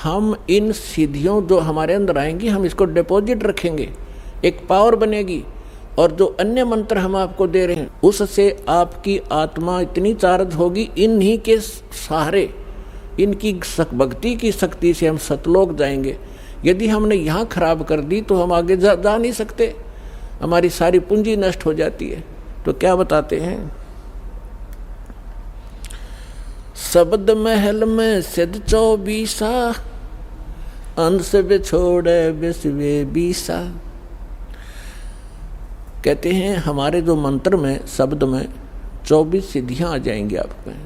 हम इन सिद्धियों जो हमारे अंदर आएंगी हम इसको डिपॉजिट रखेंगे, एक पावर बनेगी, और जो अन्य मंत्र हम आपको दे रहे हैं उससे आपकी आत्मा इतनी चार्ज होगी, इन्हीं के सहारे, इनकी भक्ति की शक्ति से हम सतलोक जाएंगे। यदि हमने यहाँ खराब कर दी तो हम आगे जा नहीं सकते, हमारी सारी पूंजी नष्ट हो जाती है। तो क्या बताते हैं, शब्द महल में सिद्ध 24 अंश बिछोड़े विश्वे 20। कहते हैं हमारे जो मंत्र में, शब्द में 24 सिद्धियां आ जाएंगी आप में,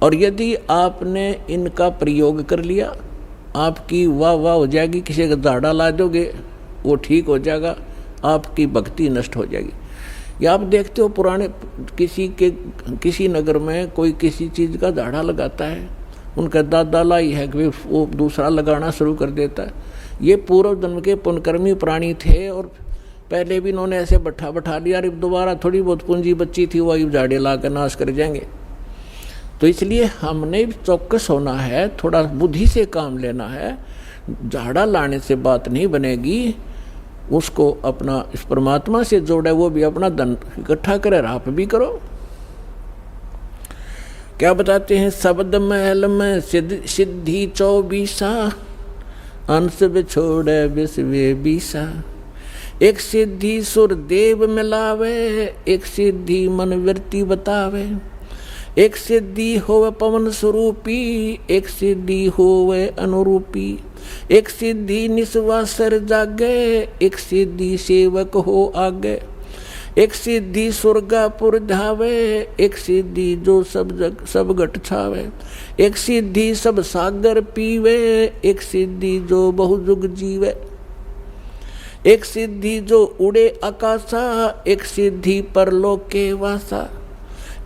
और यदि आपने इनका प्रयोग कर लिया आपकी वाह वाह हो जाएगी। किसी का झाड़ा ला दोगे वो ठीक हो जाएगा, आपकी भक्ति नष्ट हो जाएगी। या आप देखते हो पुराने किसी नगर में कोई किसी चीज़ का झाड़ा लगाता है, उनका दादा लाई है कि वो दूसरा लगाना शुरू कर देता है। ये पूर्व जन्म के पुण्यकर्मी प्राणी थे और पहले भी इन्होंने ऐसे बैठा लिया, और दोबारा थोड़ी बहुत पूंजी बची थी वही झाड़े ला कर नाश कर जाएंगे। तो इसलिए हमने चौकस होना है, थोड़ा बुद्धि से काम लेना है। झाड़ा लाने से बात नहीं बनेगी, उसको अपना इस परमात्मा से जोड़े, वो भी अपना धन इकट्ठा करे, राप भी करो। क्या बताते हैं, शब्द महल में सिद्धि 24 अंश बिछोड़े विश्वे 20। एक सिद्धि सुर देव मिलावे, एक सिद्धि मन वृत्ति बतावे, एक सिद्धि होवे पवन स्वरूपी, एक सिद्धि होवे अनुरूपी, एक सिद्धि निस्वासर जागे, एक सिद्धि सेवक हो आगे, एक सिद्धि स्वर्गापुर धावे, एक सिद्धि जो सब घट छावे, एक सिद्धि सब सागर पीवे, एक सिद्धि जो बहुजुग जीवे, एक सिद्धि जो उड़े आकाशा, एक सिद्धि परलोक के वासा,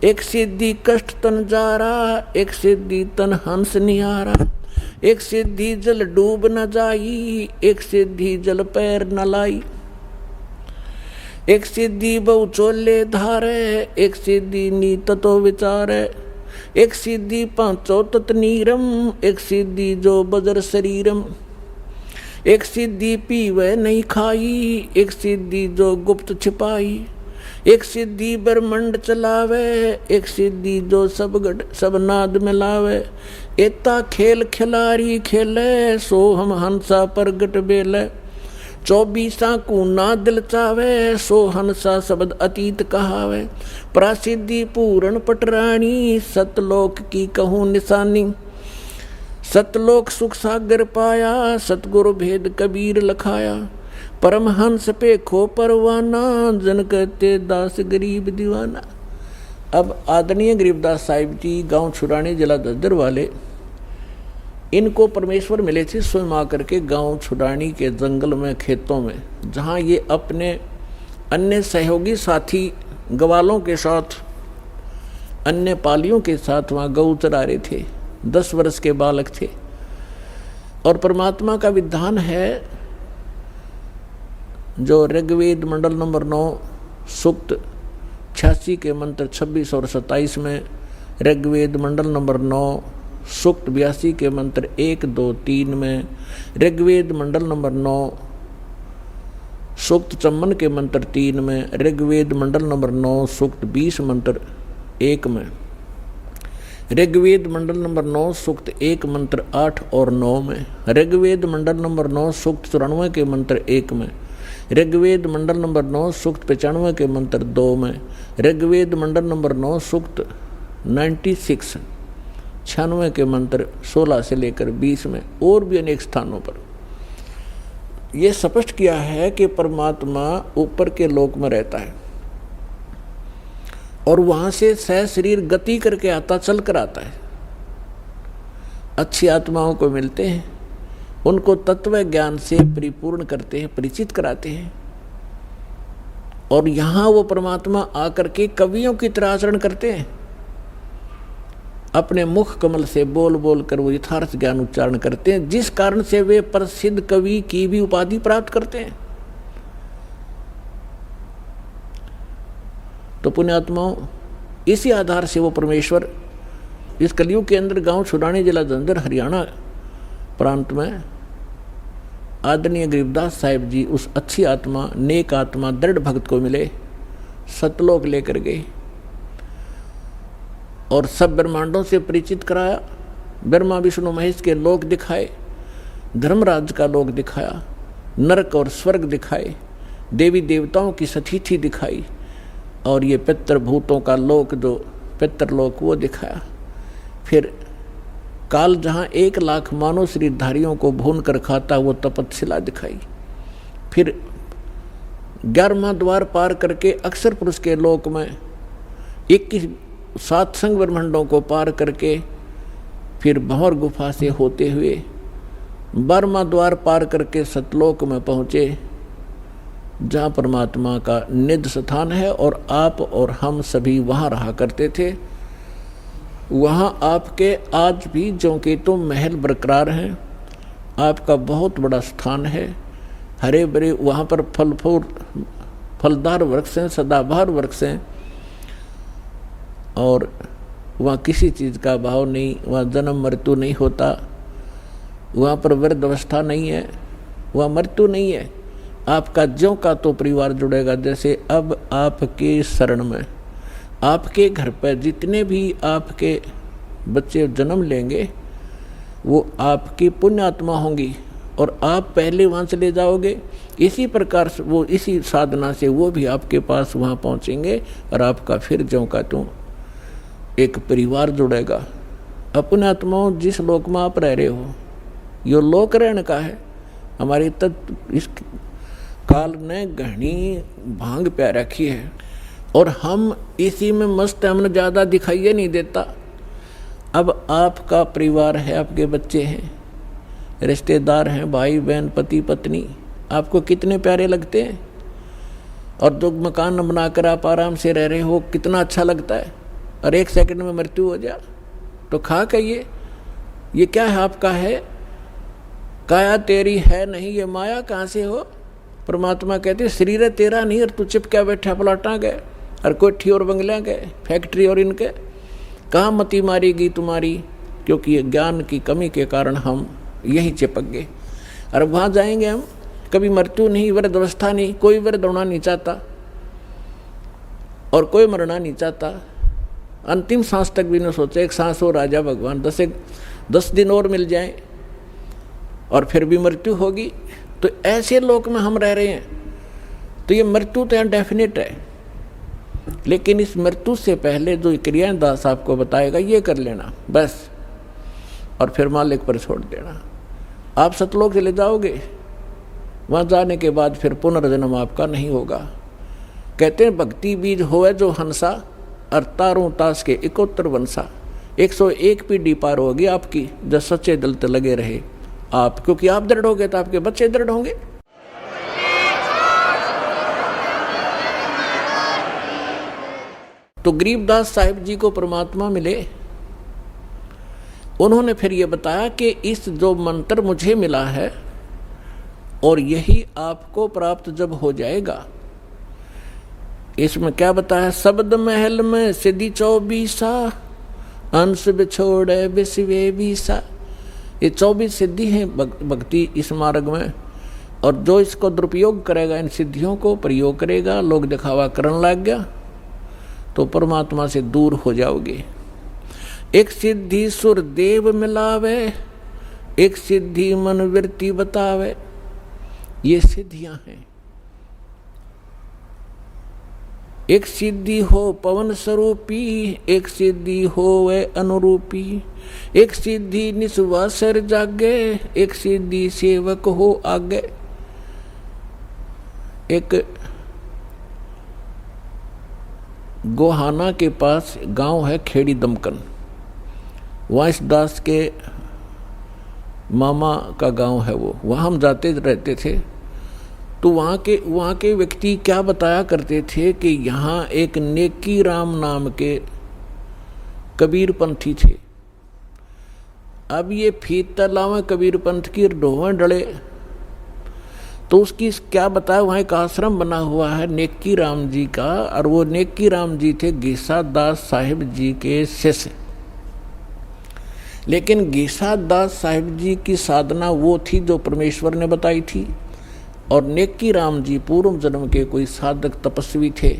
एक सिद्धि कष्ट तन जारा, एक सिद्धि तन हंस निहारा, एक सिद्धि जल डूब न जाई, एक सिद्धि जल पैर न लाई, एक सिद्धि बहु चोले धारे, एक सिद्धि नीत तो विचारे, एक सिद्धि पांचो तत नीरम, एक सिद्धि जो बजर शरीरम, एक सिद्धि पीवे नहीं खाई, एक सिद्धि जो गुप्त छिपाई, एक सिद्धि ब्रह्मंड चलावे, एक सिद्धि जो सब नाद मिलावे, एता खेल खिलारी खेले, सो हम हंसा प्रगट बेले, 24 को ना दिल चावे, सो हंसा शब्द अतीत कहावे, प्रसिद्धि पूर्ण पटरानी, सतलोक की कहूँ निशानी, सतलोक सुख सागर पाया, सतगुरु भेद कबीर लखाया, परमहंस पे खो परवाना, जन कहते दास गरीब दीवाना। अब आदरणीय गरीबदास साहिब जी गांव छुड़ानी जिला दद्दर वाले, इनको परमेश्वर मिले थे स्वयं आकर के गांव छुड़ानी के जंगल में, खेतों में, जहां ये अपने अन्य सहयोगी साथी ग्वालों के साथ, अन्य पालियों के साथ वहाँ गौ चरा रहे थे। 10 वर्ष के बालक थे और परमात्मा का विधान है जो ऋग्वेद मंडल नंबर 9 सूक्त 86 के मंत्र 26 और 27 में, ऋग्वेद मंडल नंबर 9 सूक्त 82 के मंत्र 1, 2, 3 में, ऋग्वेद मंडल नंबर 9 सूक्त 54 के मंत्र 3 में, ऋग्वेद मंडल नंबर 9 सूक्त 20 मंत्र 1 में, ऋग्वेद मंडल नंबर 9 सूक्त 1 मंत्र 8 और 9 में, ऋग्वेद मंडल नंबर 9 सूक्त 94 के मंत्र 1 में, ऋग्वेद मंडल नंबर 9 सूक्त 95 के मंत्र 2 में, ऋग्वेद मंडल नंबर 9 सूक्त 96 के मंत्र 16 से लेकर 20 में, और भी अनेक स्थानों पर यह स्पष्ट किया है कि परमात्मा ऊपर के लोक में रहता है और वहां से सह शरीर गति करके आता, चल कर आता है। अच्छी आत्माओं को मिलते हैं, उनको तत्व ज्ञान से परिपूर्ण करते हैं, परिचित कराते हैं, और यहाँ वो परमात्मा आकर के कवियों की तरह आचरण करते हैं। अपने मुख कमल से बोल बोल कर वो यथार्थ ज्ञान उच्चारण करते हैं, जिस कारण से वे प्रसिद्ध कवि की भी उपाधि प्राप्त करते हैं। तो पुण्यात्माओं, इसी आधार से वो परमेश्वर इस कलयुग के अंदर गांव छुड़ानी जिला जलंधर हरियाणा प्रांत में आदरणीय गरीबदास साहिब जी उस अच्छी आत्मा, नेक आत्मा, दृढ़ भक्त को मिले, सतलोक लेकर गए और सब ब्रह्मांडों से परिचित कराया। ब्रह्मा विष्णु महेश के लोक दिखाए, धर्मराज का लोक दिखाया, नरक और स्वर्ग दिखाए, देवी देवताओं की सतीथि दिखाई और ये पितृभूतों का लोक, जो पितृलोक, वो दिखाया। फिर काल जहाँ 1 लाख मानव शरीरधारियों को भून कर खाता, वो तपस्या दिखाई। फिर 11वां द्वार पार करके अक्षर पुरुष के लोक में 21 7 ब्रह्मांडों को पार करके फिर भंवर गुफा से होते हुए 12वां द्वार पार करके सतलोक में पहुँचे, जहाँ परमात्मा का निज स्थान है और आप और हम सभी वहाँ रहा करते थे। वहाँ आपके आज भी ज्यों के तो महल बरकरार हैं। आपका बहुत बड़ा स्थान है, हरे भरे वहाँ पर फलदार वृक्ष हैं, सदाबहार वृक्ष हैं और वहाँ किसी चीज़ का भाव नहीं, वहाँ जन्म मृत्यु नहीं होता, वहाँ पर वृद्ध अवस्था नहीं है, वहाँ मृत्यु नहीं है। आपका ज्यों का तो परिवार जुड़ेगा। जैसे अब आपके शरण में, आपके घर पर जितने भी आपके बच्चे जन्म लेंगे वो आपकी पुण्य आत्मा होंगी और आप पहले वहाँ चले जाओगे। इसी प्रकार से वो, इसी साधना से वो भी आपके पास वहाँ पहुँचेंगे और आपका फिर ज्यों का त्यों एक परिवार जुड़ेगा। अपने आत्माओं, जिस लोक में आप रह रहे हो, यो लोक रहने का है। हमारी तत्व इस काल ने घनी भांग प्या रखी है और हम इसी में मस्त, हमने ज़्यादा दिखाइए नहीं देता। अब आपका परिवार है, आपके बच्चे हैं, रिश्तेदार हैं, भाई बहन, पति पत्नी, आपको कितने प्यारे लगते हैं और जो मकान बनाकर आप आराम से रह रहे हो, कितना अच्छा लगता है। और 1 सेकंड में मृत्यु हो जाए तो खा कहिए ये क्या है, आपका है, काया तेरी है नहीं, ये माया कहाँ से हो। परमात्मा कहते शरीर है तेरा नहीं और तू चिपका बैठा प्लाटा गए और कोठी और बंगले गए, फैक्ट्री और इनके, कहाँ मती मारेगी तुम्हारी। क्योंकि ये ज्ञान की कमी के कारण हम यही चिपक गए और वहाँ जाएंगे हम। कभी मृत्यु नहीं, वृद्ध अवस्था नहीं, कोई वृद्ध होना नहीं चाहता और कोई मरना नहीं चाहता। अंतिम सांस तक भी न सोचे, एक सांस हो राजा भगवान, 10 दिन और मिल जाए और फिर भी मृत्यु होगी। तो ऐसे लोक में हम रह रहे हैं। तो ये मृत्यु तो डेफिनेट है, लेकिन इस मृत्यु से पहले जो क्रियाएं दास आपको बताएगा ये कर लेना बस, और फिर मालिक पर छोड़ देना। आप सतलोक चले जाओगे, वहाँ जाने के बाद फिर पुनर्जन्म आपका नहीं होगा। कहते हैं भक्ति बीज होए जो हंसा और तारों ताश के 71 वंशा। 101 पीढ़ी पार होगी आपकी जब सच्चे दिल से लगे रहे आप, क्योंकि आप दृढ़ होगे तो आपके बच्चे दृढ़ होंगे। तो गरीबदास साहिब जी को परमात्मा मिले। उन्होंने फिर ये बताया कि इस जो मंत्र मुझे मिला है और यही आपको प्राप्त जब हो जाएगा, इसमें क्या बताया, शब्द महल में सिद्धि 24 अंश बिछोड़े विश्वे बीसा। ये 24 सिद्धि हैं भक्ति इस मार्ग में, और जो इसको दुरुपयोग करेगा, इन सिद्धियों को प्रयोग करेगा, लोग दिखावा करने लग गया तो परमात्मा से दूर हो जाओगे। एक सिद्धि सुर देव मिलावे, एक सिद्धि मन वृत्ति बतावे। ये सिद्धियां हैं। एक सिद्धि हो पवन स्वरूपी, एक सिद्धि हो वे अनुरूपी, एक सिद्धि निस्वासर जागे, एक सिद्धि सेवक हो आगे। एक गोहाना के पास गांव है खेड़ी दमकन, वहाँ इस दास के मामा का गांव है वो, वहाँ हम जाते रहते थे। तो वहाँ के व्यक्ति क्या बताया करते थे कि यहाँ एक नेकी राम नाम के कबीर पंथी थे। अब ये फीत तलाव कबीर पंथ की ढोवें डले, तो उसकी क्या बताया, वहाँ एक आश्रम बना हुआ है नेकी राम जी का, और वो नेकी राम जी थे घीसा दास साहिब जी के शिष्य। लेकिन गीसा दास साहिब जी की साधना वो थी जो परमेश्वर ने बताई थी, और नेकी राम जी पूर्व जन्म के कोई साधक तपस्वी थे,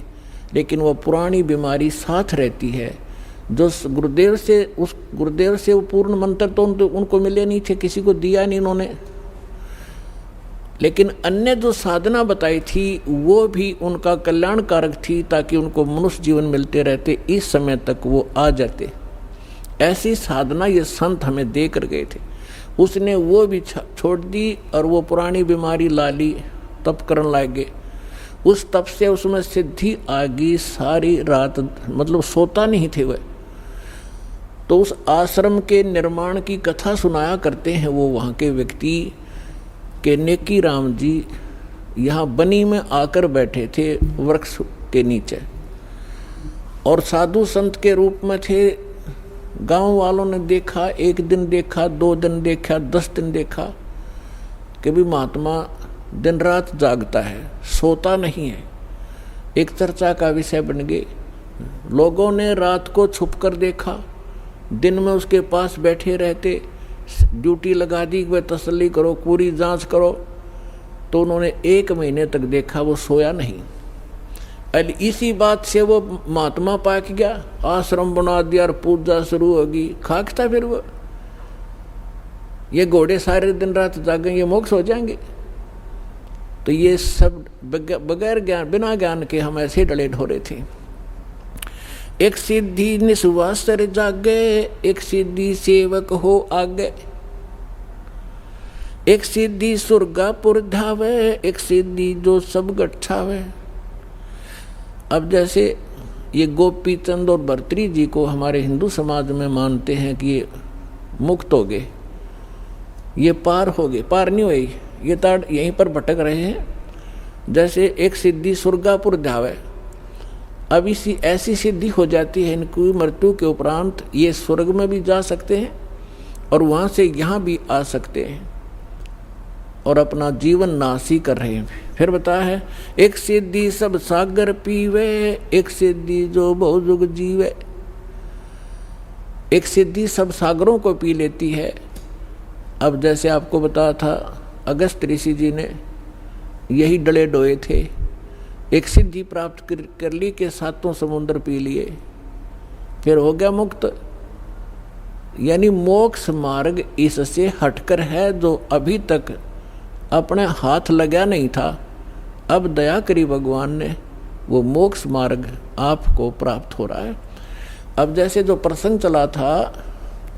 लेकिन वो पुरानी बीमारी साथ रहती है। जो गुरुदेव से वो पूर्ण मंत्र तो उनको मिले नहीं थे, किसी को दिया नहीं उन्होंने, लेकिन अन्य जो साधना बताई थी वो भी उनका कल्याणकारक थी, ताकि उनको मनुष्य जीवन मिलते रहते, इस समय तक वो आ जाते। ऐसी साधना ये संत हमें दे कर गए थे। उसने वो भी छोड़ दी और वो पुरानी बीमारी ला ली, तप करने लगे। उस तप से उसमें सिद्धि आ गई, सारी रात मतलब सोता नहीं थे वह। तो उस आश्रम के निर्माण की कथा सुनाया करते हैं वो वहाँ के व्यक्ति के नेकी राम जी यहाँ बनी में आकर बैठे थे वृक्ष के नीचे, और साधु संत के रूप में थे। गांव वालों ने देखा, एक दिन देखा, 2 दिन देखा, 10 दिन देखा कि भी महात्मा दिन रात जागता है, सोता नहीं है। एक चर्चा का विषय बन गए। लोगों ने रात को छुप कर देखा, दिन में उसके पास बैठे रहते, ड्यूटी लगा दी, वह तसल्ली करो, पूरी जांच करो। तो उन्होंने 1 महीने तक देखा, वो सोया नहीं। इसी बात से वो महात्मा पाक गया, आश्रम बना दिया और पूजा शुरू होगी। खाकता फिर वो, ये घोड़े सारे दिन रात जागेंगे, मोक्ष हो जाएंगे। तो ये सब बगैर ज्ञान, बिना ज्ञान के हम ऐसे डले ढोरे थे। एक सिद्धि निस्वासर जागे, एक सिद्धि सेवक हो आगे, एक सिद्धि सुरगापुर धावे, एक सिद्धि जो सब गठावे। अब जैसे ये गोपी चंद और भर्तरी जी को हमारे हिंदू समाज में मानते हैं कि ये मुक्त हो गए, ये पार हो गए, पार नहीं हुए, ये ताड़ यहीं पर भटक रहे हैं। जैसे एक सिद्धि सुरगापुर धावे, अब इसी ऐसी सिद्धि हो जाती है इनकी मृत्यु के उपरांत ये स्वर्ग में भी जा सकते हैं और वहाँ से यहाँ भी आ सकते हैं और अपना जीवन नाश ही कर रहे हैं। फिर बताया है, एक सिद्धि सब सागर पीवे, एक सिद्धि जो बहुजुग जीवे। एक सिद्धि सब सागरों को पी लेती है। अब जैसे आपको बताया था, अगस्त ऋषि जी ने यही डले डोए थे, एक सिद्धि प्राप्त कर ली के 7 समुद्र पी लिए, फिर हो गया मुक्त। यानी मोक्ष मार्ग इससे हटकर है, जो अभी तक अपने हाथ लगा नहीं था, अब दया करी भगवान ने, वो मोक्ष मार्ग आपको प्राप्त हो रहा है। अब जैसे जो प्रसंग चला था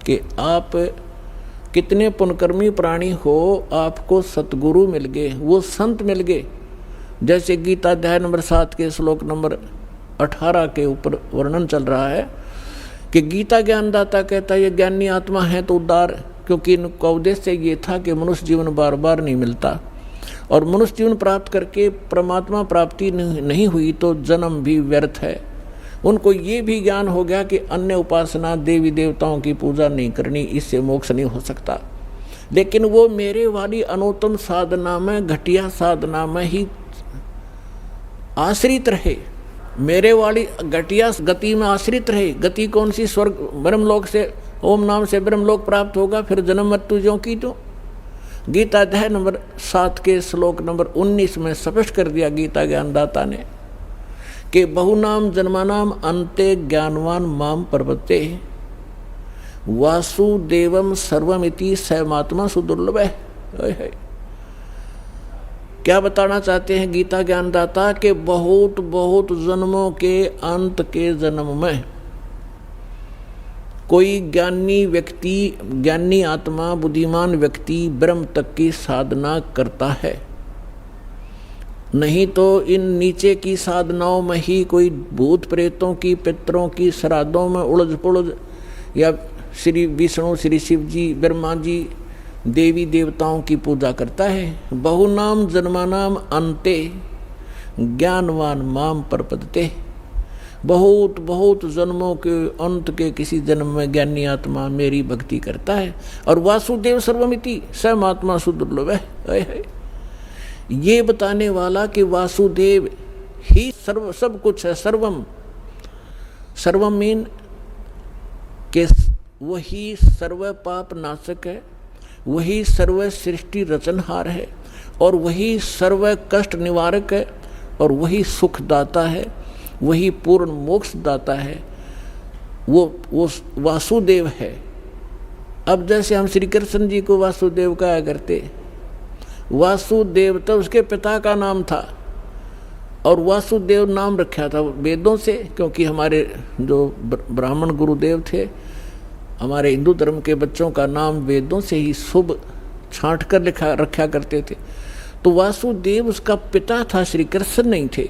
कि आप कितने पुण्यकर्मी प्राणी हो, आपको सतगुरु मिल गए, वो संत मिल गए। जैसे गीता अध्याय नंबर 7 के श्लोक नंबर 18 के ऊपर वर्णन चल रहा है कि गीता ज्ञानदाता कहता है ये ज्ञानी आत्मा है तो उद्धार, क्योंकि इनका उद्देश्य ये था कि मनुष्य जीवन बार बार नहीं मिलता और मनुष्य जीवन प्राप्त करके परमात्मा प्राप्ति नहीं हुई तो जन्म भी व्यर्थ है। उनको ये भी ज्ञान हो गया कि अन्य उपासना देवी देवताओं की पूजा नहीं करनी, इससे मोक्ष नहीं हो सकता। लेकिन वो मेरे वाली अनुत्तम साधना में, घटिया साधना में ही आश्रित रहे, मेरे वाली घटिया गति में आश्रित रहे। गति कौन सी? स्वर्ग ब्रह्मलोक से, ओम नाम से ब्रह्मलोक प्राप्त होगा, फिर जन्म मृत्यु ज्यों की तो। गीता अध्याय नंबर 7 के श्लोक नंबर 19 में स्पष्ट कर दिया गीता ज्ञानदाता ने कि बहुनाम जन्मानाम अन्ते ज्ञानवान माम प्रपत्ते वासुदेवम सर्वमिति सैमात्मा सुदुर्लभ है। क्या बताना चाहते हैं गीता ज्ञानदाता के बहुत बहुत जन्मों के अंत के जन्म में कोई ज्ञानी व्यक्ति, ज्ञानी आत्मा, बुद्धिमान व्यक्ति ब्रह्म तक की साधना करता है। नहीं तो इन नीचे की साधनाओं में ही कोई भूत प्रेतों की, पितरों की श्राद्धों में उलझ पुलझ, या श्री विष्णु, श्री शिव जी, ब्रह्मा जी, देवी देवताओं की पूजा करता है। बहुनाम जन्मानाम अन्ते ज्ञानवान माम प्रपद्यते। बहुत बहुत जन्मों के अंत के किसी जन्म में ज्ञानी आत्मा मेरी भक्ति करता है। और वासुदेव सर्वमिति सैमात्मा सुदुर्लभ है। ये बताने वाला कि वासुदेव ही सर्व सब कुछ है। सर्वम, सर्वम मीन के वही सर्व पाप नाशक है, वही सर्व सृष्टि रचनहार है, और वही सर्व कष्ट निवारक है, और वही सुखदाता है, वही पूर्ण मोक्ष दाता है। वो वासुदेव है। अब जैसे हम श्री कृष्ण जी को वासुदेव कहा करते, वासुदेव तो उसके पिता का नाम था, और वासुदेव नाम रखा था वेदों से, क्योंकि हमारे जो ब्राह्मण गुरुदेव थे, हमारे हिंदू धर्म के बच्चों का नाम वेदों से ही शुभ छांट कर रखा करते थे। तो वासुदेव उसका पिता था, श्री कृष्ण नहीं थे।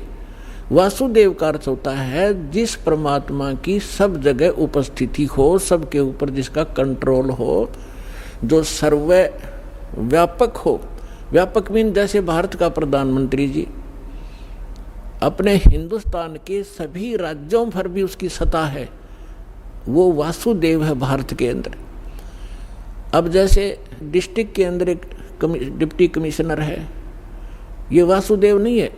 वासुदेव का अर्थ होता है जिस परमात्मा की सब जगह उपस्थिति हो, सबके ऊपर जिसका कंट्रोल हो, जो सर्व व्यापक हो। व्यापक मीन जैसे भारत का प्रधानमंत्री जी अपने हिंदुस्तान के सभी राज्यों पर भी उसकी सत्ता है, वो वासुदेव है भारत के अंदर। अब जैसे डिस्ट्रिक्ट के अंदर एक डिप्टी कमिश्नर है, ये वासुदेव नहीं है,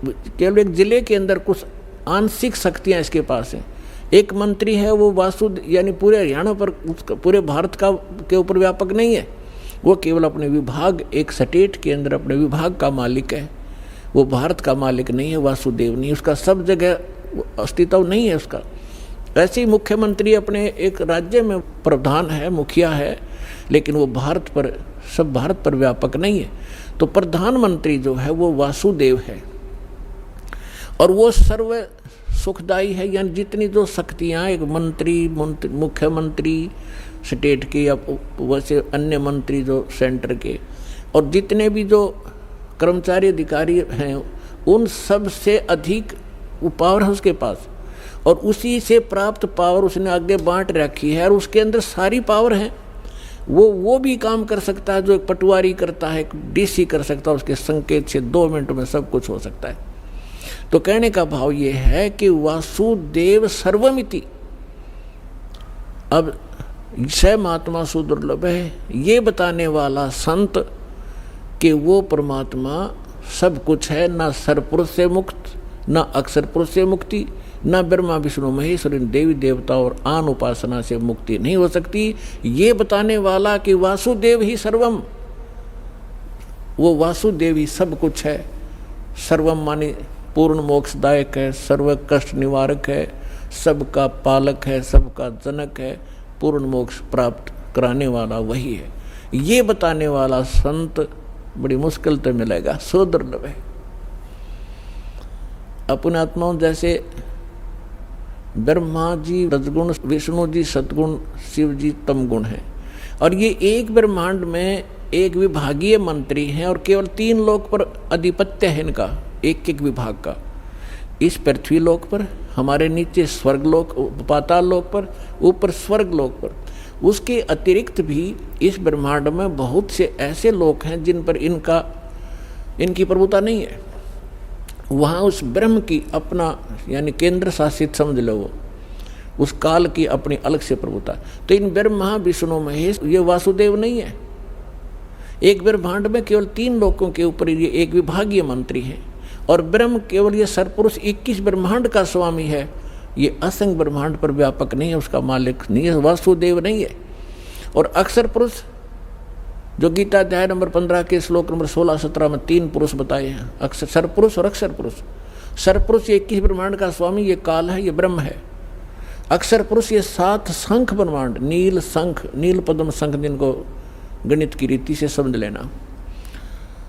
केवल एक जिले के अंदर कुछ आंशिक शक्तियां इसके पास हैं। एक मंत्री है वो वासुदेव, यानी पूरे हरियाणा पर, पूरे भारत का के ऊपर व्यापक नहीं है, वो केवल अपने विभाग, एक स्टेट के अंदर अपने विभाग का मालिक है, वो भारत का मालिक नहीं है, वासुदेव नहीं, उसका सब जगह अस्तित्व नहीं है उसका। ऐसे ही मुख्यमंत्री अपने एक राज्य में प्रधान है, मुखिया है, लेकिन वो भारत पर, सब भारत पर व्यापक नहीं है। तो प्रधानमंत्री जो है वो वासुदेव है, और वो सर्व सुखदायी है। यानी जितनी जो शक्तियाँ एक मंत्री, मुख्यमंत्री स्टेट के, या वैसे अन्य मंत्री जो सेंटर के, और जितने भी जो कर्मचारी अधिकारी हैं, उन सब से अधिक वो पावर है उसके पास, और उसी से प्राप्त पावर उसने आगे बांट रखी है, और उसके अंदर सारी पावर है। वो भी काम कर सकता है जो एक पटवारी करता है, एक डीसी कर सकता है, उसके संकेत से 2 मिनट में सब कुछ हो सकता है। तो कहने का भाव ये है कि वासुदेव सर्वमिति। अब स महात्मा सुदुर्लभ है, ये बताने वाला संत कि वो परमात्मा सब कुछ है, ना सरपुरुष से मुक्त, ना अक्षर पुरुष से मुक्ति, ना ब्रह्मा विष्णु महेश्वर इन देवी देवता और आन उपासना से मुक्ति नहीं हो सकती। ये बताने वाला कि वासुदेव ही सर्वम, वो वासुदेव ही सब कुछ है। सर्वम माने पूर्ण मोक्षदायक है, सर्व कष्ट निवारक है, सबका पालक है, सबका जनक है, पूर्ण मोक्ष प्राप्त कराने वाला वही है। ये बताने वाला संत बड़ी मुश्किल तो मिलेगा, सो दुर्लभ है। अपने आत्माओं जैसे ब्रह्मा जी रजगुण, विष्णु जी सतगुण, शिव जी तमगुण है, और ये एक ब्रह्मांड में एक विभागीय मंत्री हैं, और केवल 3 लोक पर अधिपत्य है इनका, एक विभाग का। इस पृथ्वी लोक पर, हमारे नीचे स्वर्ग लोक, पाताल लोक पर, ऊपर स्वर्ग लोक पर। उसके अतिरिक्त भी इस ब्रह्मांड में बहुत से ऐसे लोक हैं जिन पर इनकी प्रभुता नहीं है। वहाँ उस ब्रह्म की अपना, यानी केंद्र शासित समझ लो, वो उस काल की अपनी अलग से प्रभुता। तो इन ब्रह्मा विष्णु महेश ये वासुदेव नहीं है। एक ब्रह्मांड में केवल 3 लोकों के ऊपर ये एक विभागीय मंत्री है, और ब्रह्म केवल ये सरपुरुष 21 ब्रह्मांड का स्वामी है, ये असंग ब्रह्मांड पर व्यापक नहीं है, उसका मालिक नहीं है, वासुदेव नहीं है। और अक्षर पुरुष जो गीता अध्याय नंबर 15 के श्लोक नंबर 16-17 में 3 पुरुष बताए हैं, अक्षर सरपुरुष और अक्षर पुरुष। सरपुरुष ये 21 ब्रह्मांड का स्वामी, ये काल है, ये ब्रह्म है। अक्षर पुरुष ये 7 शंख ब्रह्मांड, नील शंख, नील पद्म शंख, जिनको गणित की रीति से समझ लेना,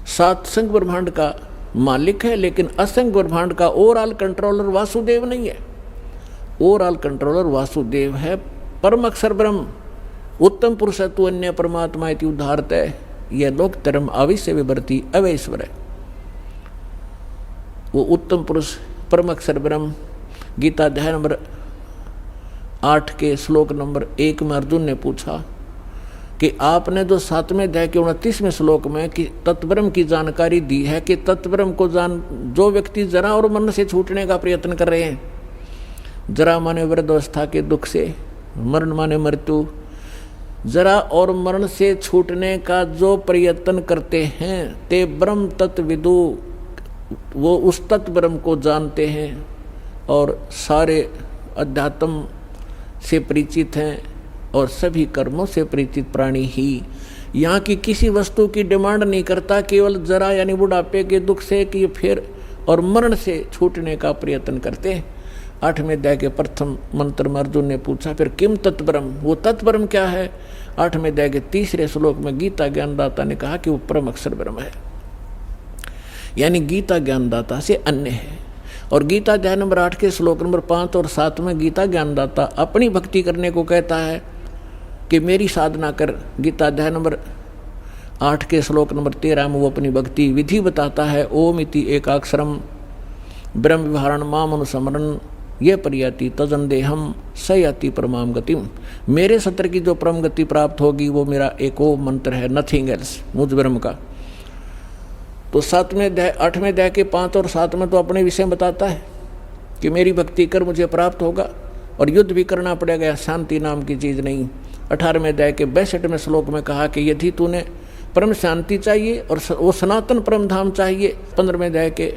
7 शंख ब्रह्मांड का मालिक है। लेकिन असंख्य ब्रह्मांड का ओवरऑल कंट्रोलर वासुदेव नहीं है। ओवरऑल कंट्रोलर वासुदेव है, परम अक्षर ब्रह्म, उत्तम पुरुषत्व अन्य परमात्मा इति उदाहरत है। यह लोक धर्म अविश्य विवर्ती अवैश्वर है। वो उत्तम पुरुष परम अक्षर ब्रह्म। गीता अध्याय नंबर 8 के श्लोक नंबर 1 में अर्जुन ने पूछा कि आपने जो 7वें अध्याय के 29वें श्लोक में कि तत्ब्रह्म की जानकारी दी है कि तत्ब्रह्म को जो व्यक्ति जरा और मरण से छूटने का प्रयत्न कर रहे हैं, जरा माने वृद्धावस्था के दुख से, मरण माने मृत्यु, जरा और मरण से छूटने का जो प्रयत्न करते हैं, ते ब्रह्म तत्विदु, वो उस तत्व ब्रह्म को जानते हैं और सारे अध्यात्म से परिचित हैं, और सभी कर्मों से परिचित प्राणी ही यहाँ की किसी वस्तु की डिमांड नहीं करता, केवल जरा यानी बुढ़ापे के दुख से कि फिर और मरण से छूटने का प्रयत्न करते हैं। 8वें अध्याय के प्रथम मंत्र में अर्जुन ने पूछा फिर किम तत्ब्रह्म, वो तत्ब्रह्म क्या है? 8वें अध्याय के 3रे श्लोक में गीता ज्ञानदाता ने कहा कि वो परम अक्षर ब्रह्म है, यानी गीता ज्ञानदाता से अन्य है। और गीता अध्याय नंबर 8 के श्लोक नंबर 5 और 7 में गीता ज्ञानदाता अपनी भक्ति करने को कहता है कि मेरी साधना कर। गीता अध्याय नंबर 8 के श्लोक नंबर 13 में वो अपनी भक्ति विधि बताता है। ओम इति एकाक्षरम ब्रह्म विहारण माम अनुस्मरण ये परियाति तजन देहम स याति परमाम गतिम। मेरे सत्र की जो परम गति प्राप्त होगी वो मेरा एक ओ मंत्र है, नथिंग एल्स, मुझ ब्रह्म का। तो 8वें अध्याय के 5 और 7 में तो अपने विषय बताता है कि मेरी भक्ति कर मुझे प्राप्त होगा और युद्ध भी करना पड़ेगा, शांति नाम की चीज़ नहीं। 18वें अध्याय के 62वें श्लोक में कहा कि यदि तूने परम शांति चाहिए और वो सनातन परम धाम चाहिए। 15वें अध्याय के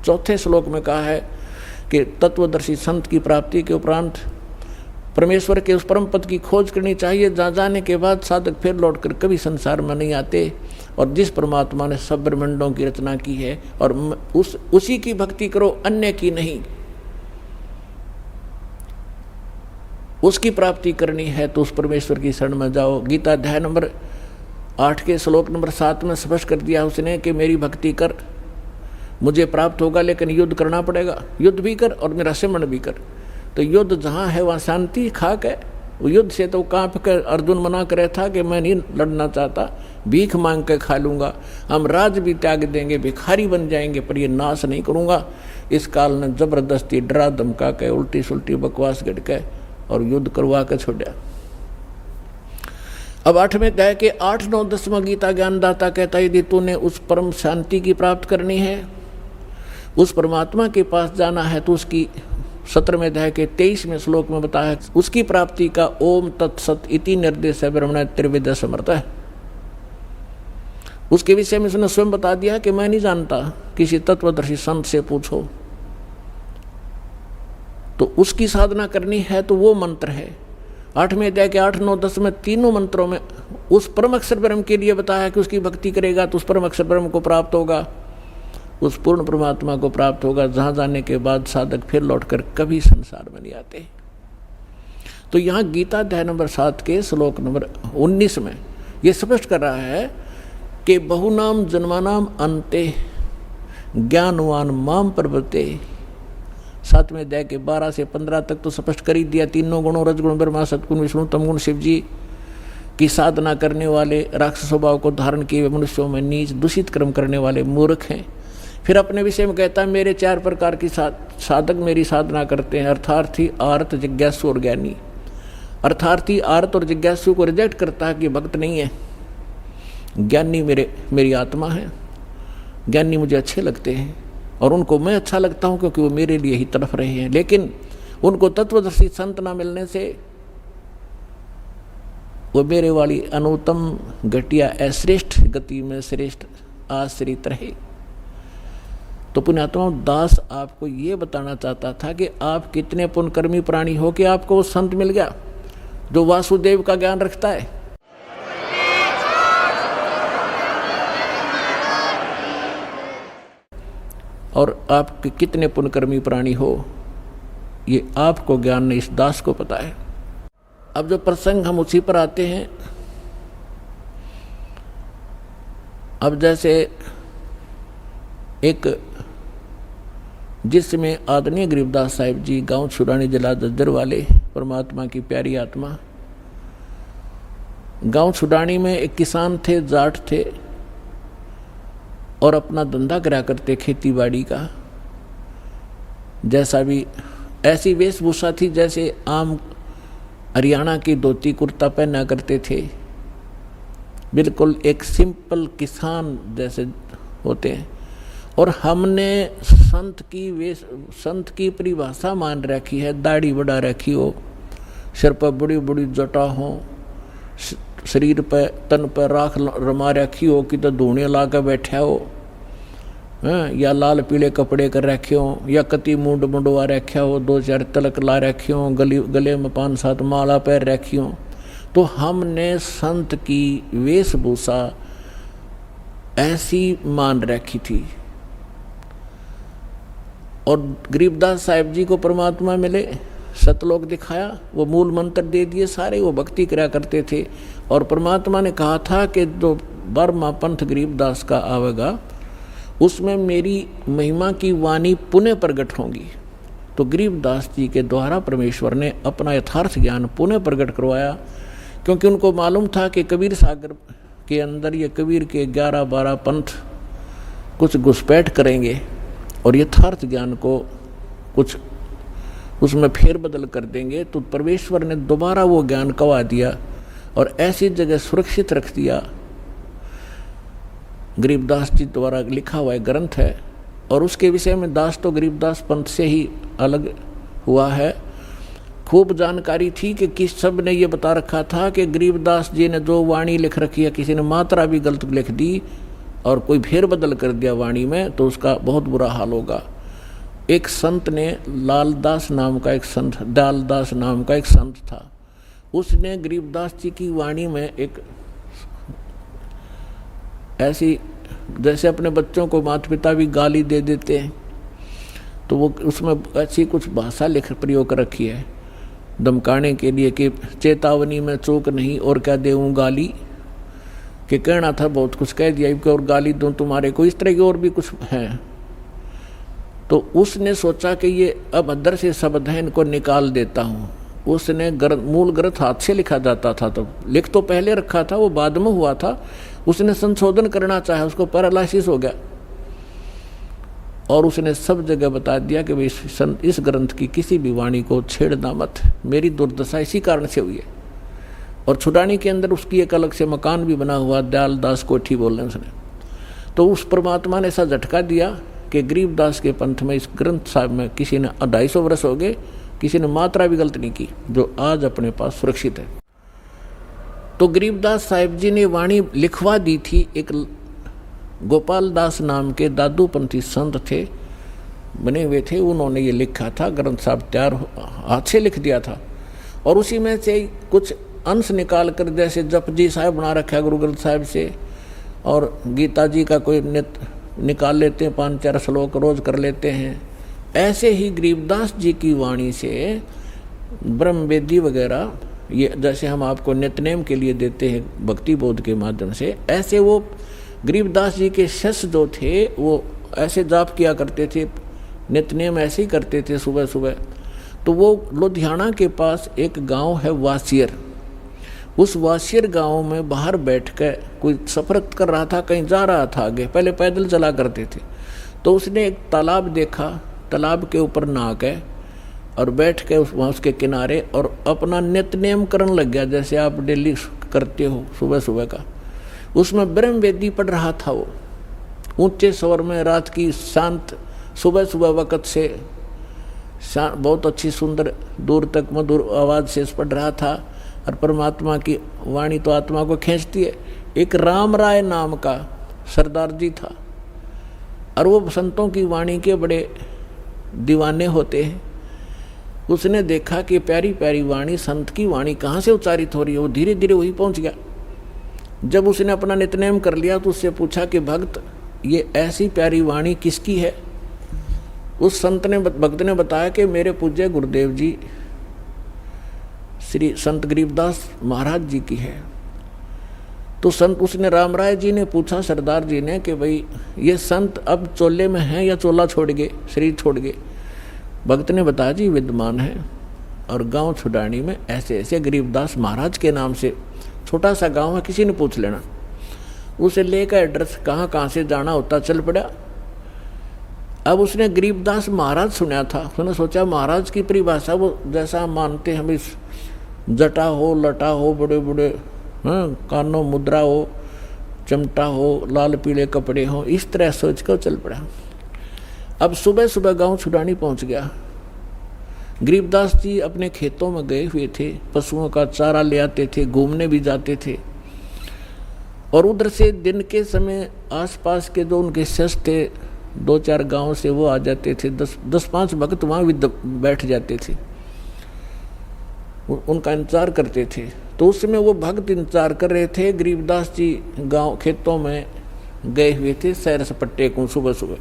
4थे श्लोक में कहा है कि तत्वदर्शी संत की प्राप्ति के उपरांत परमेश्वर के उस परम पद की खोज करनी चाहिए, जहाँ जाने के बाद साधक फिर लौटकर कभी संसार में नहीं आते। और जिस परमात्मा ने सब ब्रह्मांडों की रचना की है और उसी की भक्ति करो, अन्य की नहीं। उसकी प्राप्ति करनी है तो उस परमेश्वर की शरण में जाओ। गीता अध्याय नंबर 8 के श्लोक नंबर 7 में स्पष्ट कर दिया उसने कि मेरी भक्ति कर मुझे प्राप्त होगा, लेकिन युद्ध करना पड़ेगा। युद्ध भी कर और मेरा सिमरण भी कर। तो युद्ध जहाँ है वहाँ शांति खाक है। वो युद्ध से तो कांप कर अर्जुन मना करे था कि मैं नहीं लड़ना चाहता, भीख मांग के खा लूँगा, हम राज भी त्याग देंगे, भिखारी बन जाएंगे, पर ये नाश नहीं करूँगा। इस काल ने जबरदस्ती डरा धमका के उल्टी सुल्टी बकवास गढ़ के और युद्ध करवा के छोड़ा। अब 8वें अध्याय के 8, 9, 10वां गीता ज्ञानदाता कहता है यदि तूने उस परम शांति की प्राप्त करनी है, उस परमात्मा के पास जाना है, तो उसकी 17वें अध्याय के 23वें श्लोक में बताया उसकी प्राप्ति का ओम तत्सत इति निर्देश है ब्रह्मण त्रिविद समर्थ है। उसके विषय में उसने स्वयं बता दिया कि मैं नहीं जानता, किसी तत्वदर्शी संत से पूछो। तो उसकी साधना करनी है तो वो मंत्र है। 8वें अध्याय के 8, 9, 10 में तीनों मंत्रों में उस परम अक्षर ब्रह्म के लिए बताया कि उसकी भक्ति करेगा तो उस परम अक्षर ब्रह्म को प्राप्त होगा, उस पूर्ण परमात्मा को प्राप्त होगा, जहाँ जाने के बाद साधक फिर लौटकर कभी संसार में नहीं आते। तो यहाँ गीता अध्याय नंबर 7 के श्लोक नंबर 19 में ये स्पष्ट कर रहा है कि बहुनाम जन्मानाम अंते ज्ञानवान माम प्रवर्ते। 7वें अध्याय के 12 से 15 तक तो स्पष्ट कर ही दिया। तीनों गुणों रजगुण ब्रह्मा सतगुण विष्णु तमगुण शिव जी की साधना करने वाले राक्षस स्वभाव को धारण किए मनुष्यों में नीच दूषित कर्म करने वाले मूर्ख हैं। फिर अपने विषय में कहता है मेरे 4 प्रकार की साधक मेरी साधना करते हैं, अर्थार्थी, आर्त, जिज्ञासु और ज्ञानी। अर्थार्थी, आर्त और जिज्ञासु को रिजेक्ट करता है कि भक्त नहीं है। ज्ञानी मेरी आत्मा है, ज्ञानी मुझे अच्छे लगते हैं और उनको मैं अच्छा लगता हूँ क्योंकि वो मेरे लिए ही तड़फ रहे हैं। लेकिन उनको तत्वदर्शी संत ना मिलने से वो मेरे वाली अनुत्तम घटिया अश्रेष्ठ गति में श्रेष्ठ आश्रित रहे। तो पुण्यात्मा दास आपको ये बताना चाहता था कि आप कितने पुण्यकर्मी प्राणी हो कि आपको वो संत मिल गया जो वासुदेव का ज्ञान रखता है। और आप कितने पुण्यकर्मी प्राणी हो ये आपको ज्ञान नहीं, इस दास को पता है। अब जो प्रसंग हम उसी पर आते हैं। अब जैसे एक जिसमें आदरणीय गरीबदास साहिब जी गांव छुरानी जिला दद्दर वाले परमात्मा की प्यारी आत्मा, गांव छुरानी में एक किसान थे, जाट थे और अपना धंधा करा करते खेती बाड़ी का। जैसा भी ऐसी वेशभूषा थी जैसे आम हरियाणा की धोती कुर्ता पहना करते थे, बिल्कुल एक सिंपल किसान जैसे होते हैं। और हमने संत की परिभाषा मान रखी है, दाढ़ी बढ़ा रखी हो, सिर पर बड़ी बड़ी जटा हो, शरीर पर तन पर राख रमा रखी हो कि तो धूणे ला कर बैठा हो, या लाल पीले कपड़े कर रखे हो, या कति मुंडवा रखा हो, 2-4 तलक ला रखे हो, गले में 5-7 माला पैर रखी हो, तो हमने संत की वेशभूषा ऐसी मान रखी थी। और गरीबदास साहिब जी को परमात्मा मिले, सतलोक दिखाया, वो मूल मंत्र दे दिए सारे, वो भक्ति किया करते थे। और परमात्मा ने कहा था कि जो 12वां पंथ गरीबदास का आवेगा उसमें मेरी महिमा की वाणी पुनः प्रकट होंगी। तो गरीबदास जी के द्वारा परमेश्वर ने अपना यथार्थ ज्ञान पुनः प्रकट करवाया, क्योंकि उनको मालूम था कि कबीर सागर के अंदर ये कबीर के 11-12 पंथ कुछ घुसपैठ करेंगे और यथार्थ ज्ञान को कुछ उसमें फेरबदल कर देंगे। तो परमेश्वर ने दोबारा वो ज्ञान कवा दिया और ऐसी जगह सुरक्षित रख दिया। गरीबदास जी द्वारा लिखा हुआ एक ग्रंथ है, और उसके विषय में दास तो गरीबदास पंथ से ही अलग हुआ है। खूब जानकारी थी कि किस सब ने ये बता रखा था कि गरीबदास जी ने जो वाणी लिख रखी है, किसी ने मात्रा भी गलत लिख दी और कोई फेरबदल कर दिया वाणी में, तो उसका बहुत बुरा हाल होगा। एक संत ने लालदास नाम का एक संत, दालदास नाम का एक संत था, उसने गरीबदास जी की वाणी में एक ऐसी, जैसे अपने बच्चों को माता पिता भी गाली दे देते हैं, तो वो उसमें ऐसी कुछ भाषा लिख प्रयोग कर रखी है धमकाने के लिए कि चेतावनी में चूक नहीं और क्या देऊँ गाली, कि कहना था बहुत कुछ कह दिया कि और गाली दूँ तुम्हारे को, इस तरह की और भी कुछ है। तो उसने सोचा कि ये अभद्र से शब्द हैं, इनको निकाल देता हूँ। उसने मूल ग्रंथ हाथ से लिखा जाता था, तो लिख तो पहले रखा था, वो बाद में हुआ था। उसने संशोधन करना चाहा, उसको पैरालिसिस हो गया, और उसने सब जगह बता दिया कि भाई इस ग्रंथ की किसी भी वाणी को छेड़ना मत, मेरी दुर्दशा इसी कारण से हुई है। और छुड़ानी के अंदर उसकी एक अलग से मकान भी बना हुआ, दयालदास कोठी बोलने उसने। तो उस परमात्मा ने ऐसा झटका दिया कि गरीबदास के पंथ में इस ग्रंथ साहब में किसी ने 250 वर्ष हो गए, किसी ने मात्रा भी गलत नहीं की, जो आज अपने पास सुरक्षित है। तो गरीबदास साहिब जी ने वाणी लिखवा दी थी। एक गोपाल दास नाम के दादूपंथी संत थे, बने हुए थे, उन्होंने ये लिखा था, ग्रंथ साहब तैयार हाथ से लिख दिया था। और उसी में से कुछ अंश निकाल कर, जैसे जपजी साहब बना रखा है गुरु ग्रंथ साहिब से, और गीता जी का कोई नित्य निकाल लेते हैं, 5-4 श्लोक रोज कर लेते हैं। ऐसे ही गरीबदास जी की वाणी से ब्रह्मवेदी वगैरह, ये जैसे हम आपको नित्यनेम के लिए देते हैं भक्ति बोध के माध्यम से, ऐसे वो गरीबदास जी के शिष्य जो थे वो ऐसे जाप किया करते थे, नित्यनेम ऐसे ही करते थे सुबह सुबह। तो वो लुधियाना के पास एक गांव है वासियर, उस वासियर गांव में बाहर बैठ कर कोई सफ़र कर रहा था, कहीं जा रहा था आगे, पहले पैदल चला करते थे। तो उसने एक तालाब देखा, तालाब के ऊपर नहा के और बैठ के वहाँ उसके किनारे और अपना नित्यनेम करने लग गया, जैसे आप डेली करते हो सुबह सुबह का। उसमें ब्रह्मवेदी पढ़ रहा था वो, ऊंचे स्वर में, रात की शांत सुबह सुबह वक़्त से बहुत अच्छी सुंदर दूर तक मधुर आवाज़ से पढ़ रहा था। और परमात्मा की वाणी तो आत्मा को खींचती है। एक राम राय नाम का सरदार जी था, और वो संतों की वाणी के बड़े दीवाने होते हैं। उसने देखा कि प्यारी प्यारी वाणी, संत की वाणी कहाँ से उच्चारित हो रही है। वो धीरे धीरे वहीं पहुँच गया। जब उसने अपना नित्यनेम कर लिया तो उससे पूछा कि भक्त, ये ऐसी प्यारी वाणी किसकी है। उस भक्त ने बताया कि मेरे पूज्य गुरुदेव जी श्री संत गरीबदास महाराज जी की है। तो उसने राम राय जी ने पूछा सरदार जी ने कि भाई ये संत अब चोले में हैं या चोला छोड़ गए, शरीर छोड़ गए। भक्त ने बताया जी विद्यमान है, और गांव छुड़ानी में ऐसे ऐसे गरीबदास महाराज के नाम से छोटा सा गांव है, किसी ने पूछ लेना। उसे लेकर एड्रेस कहाँ कहाँ से जाना होता चल पड़ा। अब उसने गरीबदास महाराज सुना था, उसने सोचा महाराज की परिभाषा वो जैसा मानते हम, इस जटा हो, लटा हो, बड़े बड़े कानों मुद्रा हो, चमटा हो, लाल पीले कपड़े हो, इस तरह सोच कर चल पड़ा। अब सुबह सुबह गांव छुड़ानी पहुंच गया। गरीबदास जी अपने खेतों में गए हुए थे, पशुओं का चारा ले आते थे, घूमने भी जाते थे। और उधर से दिन के समय आसपास के जो उनके शिष्य थे 2-4 गांव से, वो आ जाते थे। 10-5 भक्त वहाँ भी बैठ जाते थे, उनका इंतजार करते थे। तो तो उस समय वो भक्त इंतजार कर रहे थे। गरीबदास जी गांव खेतों में गए हुए थे सैर सपट्टे को सुबह सुबह।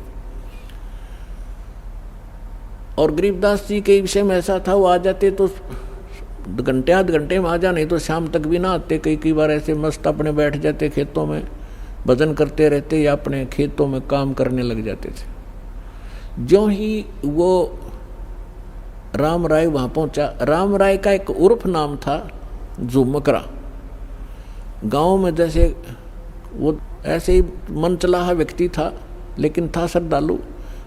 और गरीबदास जी के विषय में ऐसा था, वो आ जाते तो घंटे आध घंटे में आ जा, नहीं तो शाम तक भी ना आते। कई बार ऐसे मस्त अपने बैठ जाते खेतों में, भजन करते रहते या अपने खेतों में काम करने लग जाते थे। ज्यों ही वो राम राय वहाँ पहुँचा, राम राय का एक उर्फ नाम था झुमकरा। गांव में जैसे वो ऐसे ही मनचलाहा व्यक्ति था, लेकिन था श्रद्धालु,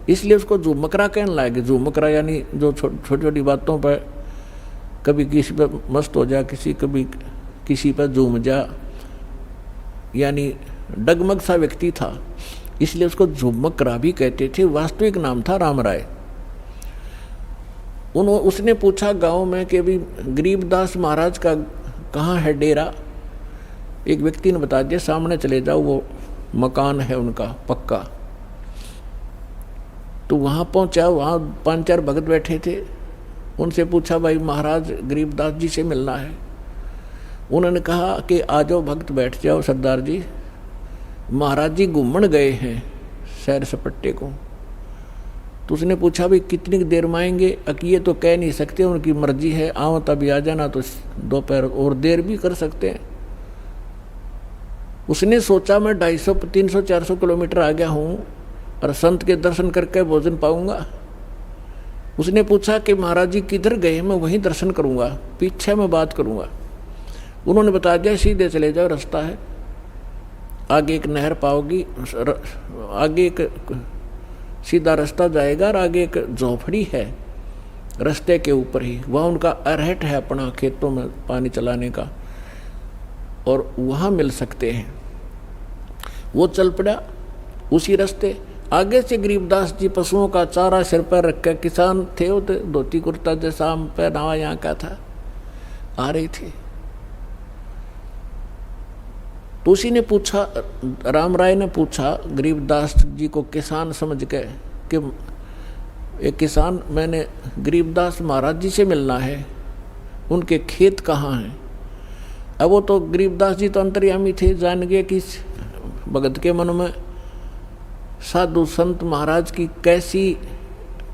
इसलिए उसको झुमकरा कहने लगे। झुमकरा यानी जो छोटी छोटी बातों पर कभी किसी पर मस्त हो जा, कभी किसी पर झूम जा, यानी डगमग सा व्यक्ति था, इसलिए उसको झुमकरा भी कहते थे। वास्तविक नाम था राम राय। उसने पूछा गांव में कि अभी गरीबदास महाराज का कहाँ है डेरा। एक व्यक्ति ने बता दिया, सामने चले जाओ, वो मकान है उनका पक्का। तो वहाँ पहुँचा, वहाँ 5-4 भगत बैठे थे। उनसे पूछा, भाई महाराज गरीबदास जी से मिलना है। उन्होंने कहा कि आ जाओ भक्त, बैठ जाओ सरदार जी, महाराज जी घूमन गए हैं सैर सपट्टे को। तो उसने पूछा, भाई कितनी देर में आएंगे। ये तो कह नहीं सकते, उनकी मर्जी है, आओ तभी आ जाना, तो दोपहर और देर भी कर सकते हैं। उसने सोचा मैं 250, 300, 400 किलोमीटर आ गया हूँ और संत के दर्शन करके भोजन पाऊंगा। उसने पूछा कि महाराज जी किधर गए, मैं वहीं दर्शन करूंगा, पीछे मैं बात करूंगा। उन्होंने बता दिया, सीधे चले जाओ, रास्ता है, आगे एक नहर पाओगी, आगे एक सीधा रास्ता जाएगा और आगे एक झोपड़ी है रास्ते के ऊपर ही, वहाँ उनका अरहट है अपना खेतों में पानी चलाने का, और वहाँ मिल सकते हैं। वो चल पड़ा उसी रास्ते। आगे से गरीबदास जी पशुओं का चारा सिर पर रख कर, किसान थे वो, तो धोती कुर्ता जैसा पहनावा यहाँ का था, आ रही थी। तो उसी ने पूछा, राम राय ने पूछा गरीबदास जी को किसान समझ के कि एक किसान, मैंने गरीबदास महाराज जी से मिलना है, उनके खेत कहाँ हैं। अब वो तो गरीबदास जी तो अंतर्यामी थे, जान गए कि भगत के मन में साधु संत महाराज की कैसी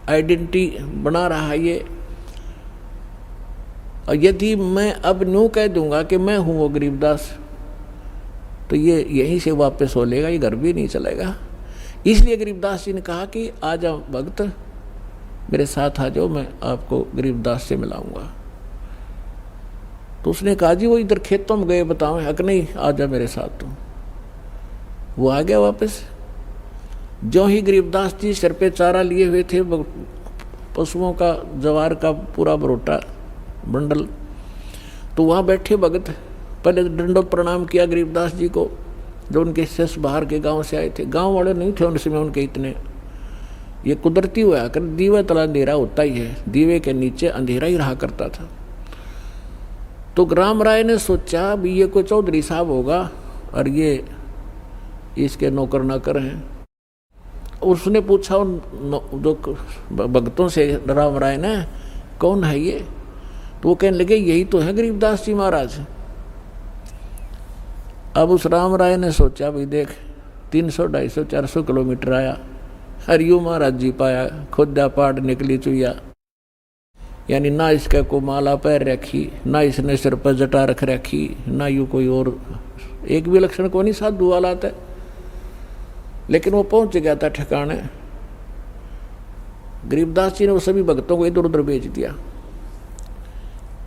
आइडेंटिटी बना रहा है ये। और यदि मैं अब न्यू कह दूंगा कि मैं हूँ वो गरीबदास, तो ये यहीं से वापस हो लेगा, ये घर भी नहीं चलेगा। इसलिए गरीबदास जी ने कहा कि आ जाओ भक्त, मेरे साथ आ जाओ, मैं आपको गरीबदास से मिलाऊंगा। तो उसने कहा, जी वो इधर खेतों में गए, बताओ। हक नहीं, आ जा मेरे साथ तुम। वो आ गया वापस। जो ही गरीबदास जी सिर पे चारा लिए हुए थे, पशुओं का जवार का पूरा बरोटा बंडल, तो वहाँ बैठे भगत पहले दंडोत प्रणाम किया गरीबदास जी को, जो उनके शिष्य बाहर के गांव से आए थे। गांव वाले नहीं थे उन समय उनके इतने, ये कुदरती हुआ कर, दीवा तला अंधेरा होता ही है, दीवे के नीचे अंधेरा ही रहा करता था। तो राम राय ने सोचा भी ये कोई चौधरी साहब होगा और ये इसके नौकर नाकर हैं। उसने पूछा उन जो भक्तों से राम राय ने, कौन है ये। तो वो कहने लगे, यही तो है गरीबदास जी महाराज। अब उस राम राय ने सोचा, भाई देख 300, 250, 400 किलोमीटर आया, हरियो महाराज जी पाया, खुदा पाड़ निकली चुया, यानी ना इसका को माला पैर रखी, ना इसने सिर पर जटा रख रखी, ना यू कोई और एक भी लक्षण को नहीं साधु वाला था। लेकिन वो पहुंच गया था ठिकाने। गरीबदास जी ने वो सभी भक्तों को इधर उधर भेज दिया,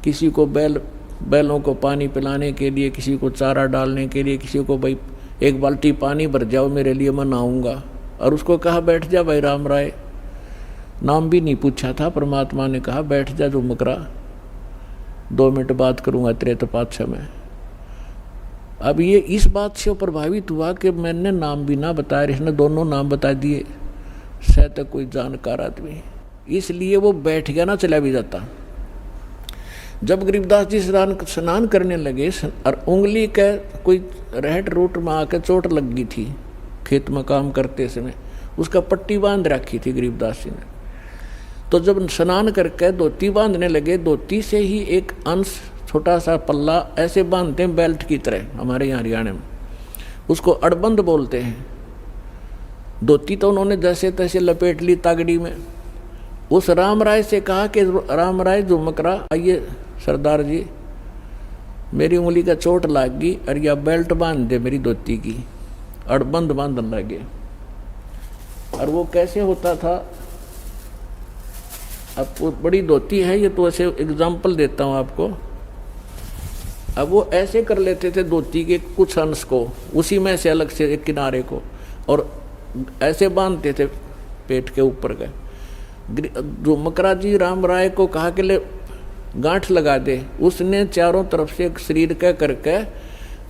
किसी को बैलों को पानी पिलाने के लिए, किसी को चारा डालने के लिए, किसी को भाई एक बाल्टी पानी भर जाओ मेरे लिए, मैं नहाऊंगा। और उसको कहा बैठ जा भाई राम राय, नाम भी नहीं पूछा था, परमात्मा ने कहा बैठ जा झुमकरा, 2 मिनट बात करूंगा तेरे तपाच्छा में। अब ये इस बात से प्रभावित हुआ कि मैंने नाम भी ना बताया, इसने दोनों नाम बता दिए, शायद कोई जानकार आदमी, इसलिए वो बैठ गया, ना चला भी जाता। जब गरीबदास जी स्नान करने लगे और उंगली का कोई रहट रूट में आकर चोट लग गई थी, खेत में काम करते समय उसका पट्टी बांध रखी थी गरीबदास जी ने। तो जब स्नान करके धोती बांधने लगे, धोती से ही एक अंश छोटा सा पल्ला ऐसे बांधते हैं बेल्ट की तरह, हमारे यहाँ हरियाणा में उसको अड़बंद बोलते हैं। धोती तो उन्होंने जैसे तैसे लपेट ली तागड़ी में। उस राम राय से कहा कि राम राय झुमकरा, आइए सरदार जी, मेरी उंगली का चोट लाग गई और यह बेल्ट बांध दे मेरी धोती की। अड़बंद बांधने लगे। और वो कैसे होता था, अब वो बड़ी धोती है ये, तो ऐसे एग्जाम्पल देता हूँ आपको। अब वो ऐसे कर लेते थे धोती के कुछ अंश को, उसी में से अलग से एक किनारे को, और ऐसे बांधते थे पेट के ऊपर का। झुमकरा जी राम राय को कहा कि ले गांठ लगा दे। उसने चारों तरफ से शरीर का करके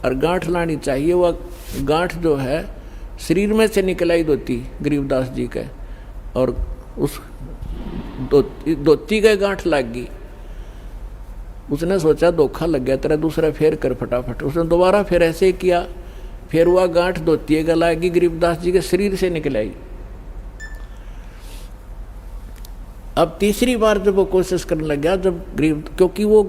और गांठ लानी चाहिए। वह गांठ जो है शरीर में से निकल आई धोती गरीबदास जी के, और उस धोती के गांठ लग गई। उसने सोचा धोखा लग गया तेरा, दूसरा फेर कर फटाफट। उसने दोबारा फिर ऐसे किया, फिर वह गांठ धोती का लग गई, गरीबदास जी के शरीर से निकल आई। अब तीसरी बार जब वो कोशिश करने लग गया, जब क्योंकि वो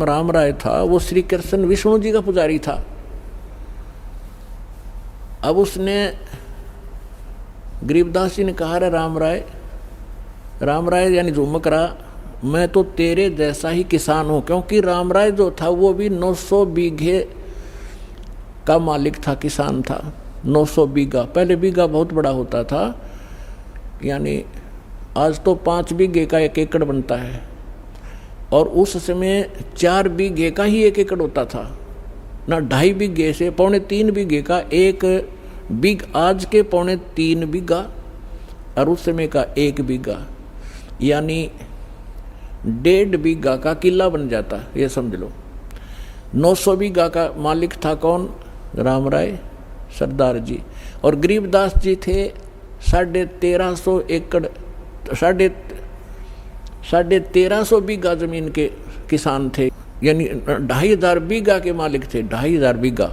राम राय था, वो श्री कृष्ण विष्णु जी का पुजारी था। अब उसने गरीबदास जी ने कहा, रे राम राय यानी झुमकरा, मैं तो तेरे जैसा ही किसान हूँ। क्योंकि राम राय जो था वो भी 900 बीघे का मालिक था, किसान था। 900 बीघा, पहले बीघा बहुत बड़ा होता था, यानी आज तो 5 बीघे का 1 एकड़ बनता है, और उस समय 4 बीघे का ही 1 एकड़ होता था ना। 2.5 बीघे से 3.25 बीघे का 1 बीघा, आज के 3.25 बीघा और उस समय का 1 बीघा, यानी 1.5 बीघा का किला बन जाता, ये समझ लो। 900 बीघा का मालिक था कौन? राम राय सरदार जी। और गरीबदास जी थे 1350 एकड़, 1350 बीघा जमीन के किसान थे, यानी 2500 बीघा के मालिक थे। 2500 बीघा,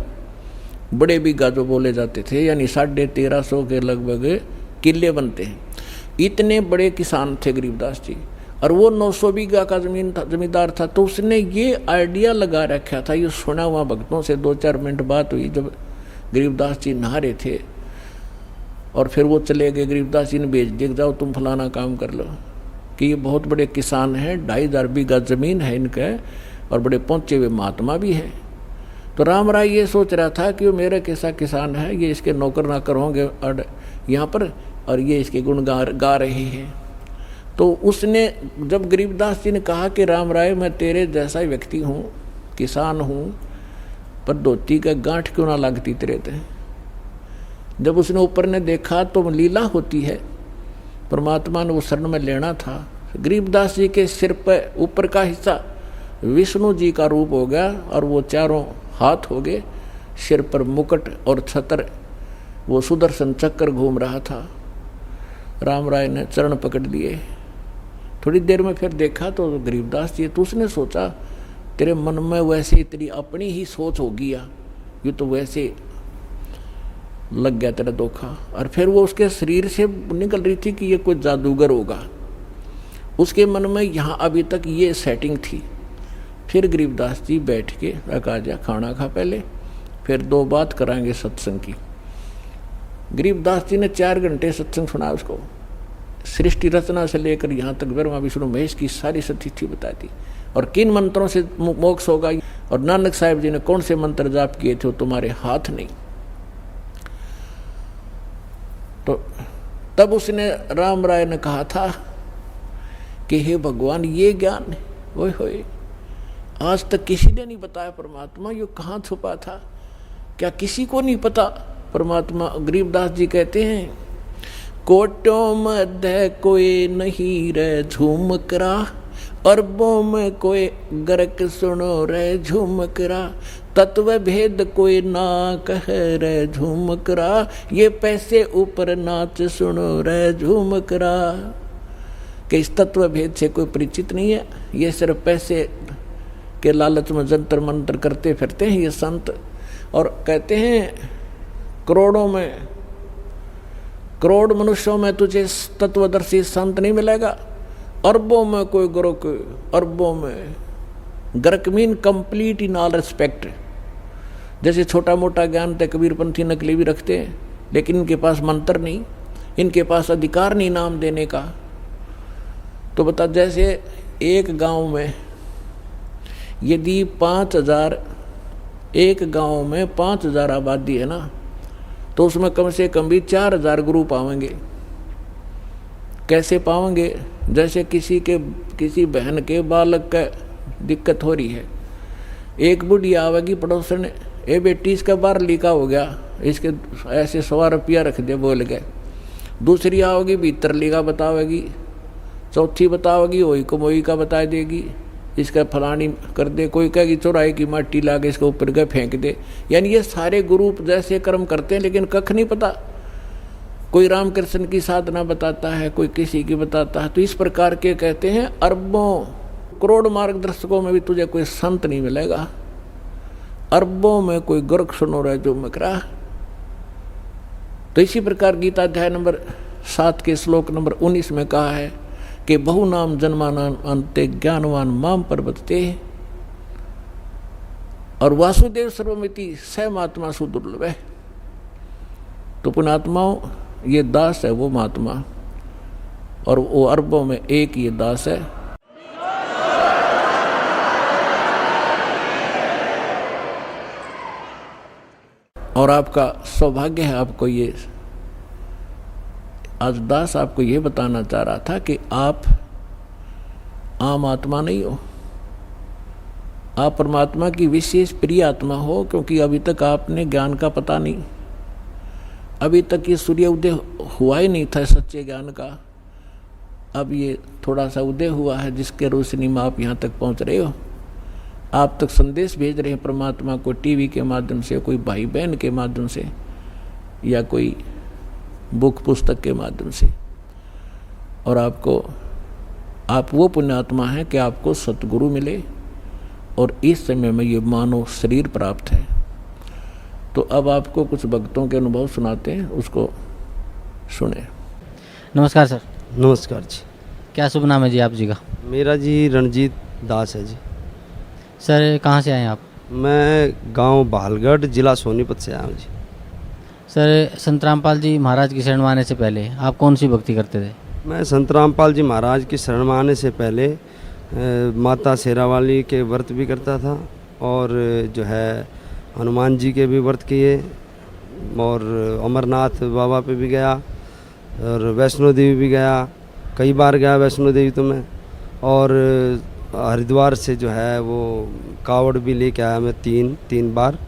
बड़े बीघा जो बोले जाते थे, यानी 1350 के लगभग किले बनते हैं। इतने बड़े किसान थे गरीबदास जी, और वो 900 बीघा का जमींदार था। तो उसने ये आइडिया लगा रखा था, ये सुना हुआ भक्तों से। 2-4 मिनट बात हुई जब गरीबदास जी नहा रहे थे, और फिर वो चले गए। गरीबदास जी ने भेज दिया, जाओ तुम फलाना काम कर लो, कि ये बहुत बड़े किसान हैं, 2500 बीघा जमीन है इनके, और बड़े पहुँचे हुए महात्मा भी हैं। तो राम राय ये सोच रहा था कि वो मेरे कैसा किसान है, ये इसके नौकर नाकर होंगे और यहाँ पर, और ये इसके गुण गा रहे हैं। तो उसने जब गरीबदास जी ने कहा कि राम राय मैं तेरे जैसा ही व्यक्ति हूँ, किसान हूँ, पर धोती का गांठ क्यों ना लगती तेरे ते। जब उसने ऊपर ने देखा तो लीला होती है, परमात्मा ने वो शरण में लेना था। गरीबदास जी के सिर पर ऊपर का हिस्सा विष्णु जी का रूप हो गया, और वो चारों हाथ हो गए, सिर पर मुकुट और छत्र, वो सुदर्शन चक्र घूम रहा था। राम राय ने चरण पकड़ लिए। थोड़ी देर में फिर देखा तो गरीबदास जी, तो उसने सोचा तेरे मन में वैसे तेरी अपनी ही सोच होगी, या ये तो वैसे लग गया तेरा धोखा। और फिर वो उसके शरीर से निकल रही थी कि ये कोई जादूगर होगा। उसके मन में यहाँ अभी तक ये सेटिंग थी। फिर गरीबदास जी बैठ के कहा जा खाना खा पहले, फिर 2 बात कराएंगे सत्संग की। गरीबदास जी ने 4 घंटे सत्संग सुना उसको। सृष्टि रचना से लेकर यहाँ तक ब्रह्मा विष्णु महेश की सारी सतिथि बता दी, और किन मंत्रों से मोक्ष होगा, और नानक साहिब जी ने कौन से मंत्र जाप किए थे वो तुम्हारे हाथ नहीं। तो तब उसने राम राय ने कहा था कि हे भगवान, ये ज्ञान ओए होए आज तक किसी ने नहीं बताया परमात्मा, ये कहाँ छुपा था, क्या किसी को नहीं पता परमात्मा? गरीबदास जी कहते हैं, कोटों मध्य कोई नहीं रे झूमकरा, अरबों में कोई गर्क सुनो रे झूमकरा, तत्व भेद कोई ना कह रे झूमकरा, ये पैसे ऊपर नाच सुनो रे झूमकरा। कि इस तत्व भेद से कोई परिचित नहीं है, ये सिर्फ पैसे के लालच में जंतर मंतर करते फिरते हैं ये संत। और कहते हैं करोड़ मनुष्यों में तुझे तत्वदर्शी संत नहीं मिलेगा, अरबों में कोई गुरु, अरबों में गर्क mean complete in all respect. जैसे छोटा मोटा ज्ञान तय कबीरपंथी नकली भी रखते हैं, लेकिन इनके पास मंत्र नहीं, इनके पास अधिकार नहीं नाम देने का। तो बता, जैसे एक गांव में यदि 5000, एक गांव में 5000 आबादी है ना, तो उसमें कम से कम भी 4000 गुरु पावेंगे। कैसे पावेंगे? जैसे किसी बहन के बालक का दिक्कत हो रही है, एक बुढ़िया आवेगी पड़ोसन, ए बेटी इसका बाहर लीका हो गया, इसके ऐसे 100 रुपया रख दे बोल गए। दूसरी आओगी भीतर लीका बतावेगी, चौथी बतावेगी वही कमोई का बता देगी, इसका फलानी कर दे, कोई कहेगी चौराहे की माटी ला के इसके ऊपर गए फेंक दे। यानी ये सारे गुरु जैसे कर्म करते हैं, लेकिन कख नहीं पता। कोई रामकृष्ण की साधना बताता है, कोई किसी की बताता है। तो इस प्रकार के कहते हैं अरबों करोड़ मार्गदर्शकों में भी तुझे कोई संत नहीं मिलेगा, अरबों में कोई गर्क सुनो रहे जो मकरा। तो इसी प्रकार गीता अध्याय नंबर 7 के श्लोक नंबर 19 में कहा है कि बहु नाम जन्मानाम अन्ते ज्ञानवान माम प्रपद्यते, और वासुदेव सर्वमिति स महात्मा सुदुर्लभ है। तो पुण्यात्माओं, ये दास है वो महात्मा, और वो अरबों में एक ये दास है। और आपका सौभाग्य है, आपको ये आज दास आपको ये बताना चाह रहा था कि आप आम आत्मा नहीं हो, आप परमात्मा की विशेष प्रिय आत्मा हो। क्योंकि अभी तक आपने ज्ञान का पता नहीं, अभी तक ये सूर्य उदय हुआ ही नहीं था सच्चे ज्ञान का। अब ये थोड़ा सा उदय हुआ है, जिसके रोशनी में आप यहाँ तक पहुँच रहे हो। आप तक संदेश भेज रहे हैं परमात्मा को टीवी के माध्यम से, कोई भाई बहन के माध्यम से, या कोई बुक पुस्तक के माध्यम से। और आप वो पुण्यात्मा हैं कि आपको सतगुरु मिले, और इस समय में ये मानव शरीर प्राप्त है। तो अब आपको कुछ भक्तों के अनुभव सुनाते हैं, उसको सुने। नमस्कार सर। नमस्कार जी। क्या शुभ नाम है जी आप जी का? मेरा जी रणजीत दास है जी। सर कहाँ से आए आप? मैं गांव बहालगढ़, जिला सोनीपत से आया हूँ जी। सर संत रामपाल जी महाराज की शरण में आने से पहले आप कौन सी भक्ति करते थे? मैं संत रामपाल जी महाराज की शरण में आने से पहले माता शेरावाली के व्रत भी करता था, और जो है हनुमान जी के भी व्रत किए, और अमरनाथ बाबा पे भी गया, और वैष्णो देवी भी गया, कई बार गया वैष्णो देवी तो मैं। और हरिद्वार से जो है वो कावड़ भी लेके आया मैं तीन बार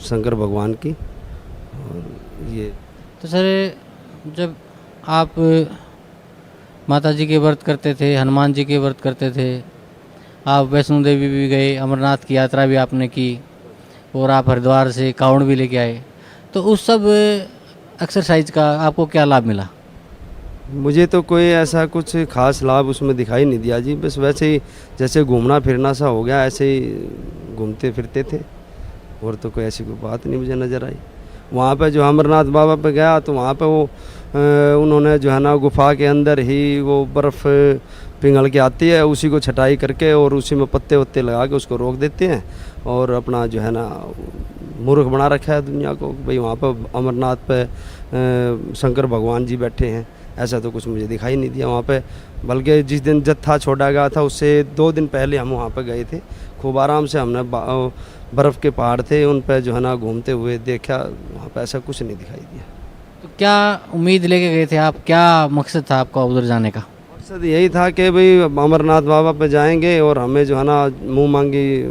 शंकर भगवान की। और ये तो सर जब आप माता जी के व्रत करते थे, हनुमान जी के व्रत करते थे, आप वैष्णो देवी भी गए, अमरनाथ की यात्रा भी आपने की, और आप हरिद्वार से कावड़ भी लेके आए, तो उस सब एक्सरसाइज का आपको क्या लाभ मिला? मुझे तो कोई ऐसा कुछ खास लाभ उसमें दिखाई नहीं दिया जी। बस वैसे ही जैसे घूमना फिरना सा हो गया, ऐसे ही घूमते फिरते थे, और तो कोई ऐसी कोई बात नहीं मुझे नज़र आई। वहाँ पे जो अमरनाथ बाबा पे गया तो वहाँ पे वो उन्होंने जो है ना गुफा के अंदर ही वो बर्फ़ पिघल के आती है, उसी को छटाई करके और उसी में पत्ते वत्ते लगा के उसको रोक देते हैं, और अपना जो है ना मूर्ख बना रखा है दुनिया को भाई वहाँ पर अमरनाथ पे शंकर भगवान जी बैठे हैं। ऐसा तो कुछ मुझे दिखाई नहीं दिया वहाँ पे। बल्कि जिस दिन जत्था छोड़ा गया था उससे 2 दिन पहले हम वहाँ पे गए थे, खूब आराम से हमने बर्फ़ के पहाड़ थे उन पे जो है ना घूमते हुए देखा, वहाँ पे ऐसा कुछ नहीं दिखाई दिया। तो क्या उम्मीद लेके गए थे आप, क्या मकसद था आपका उधर जाने का? मकसद यही था कि भाई अमरनाथ बाबा पे जाएंगे और हमें जो है ना मुँह मांगी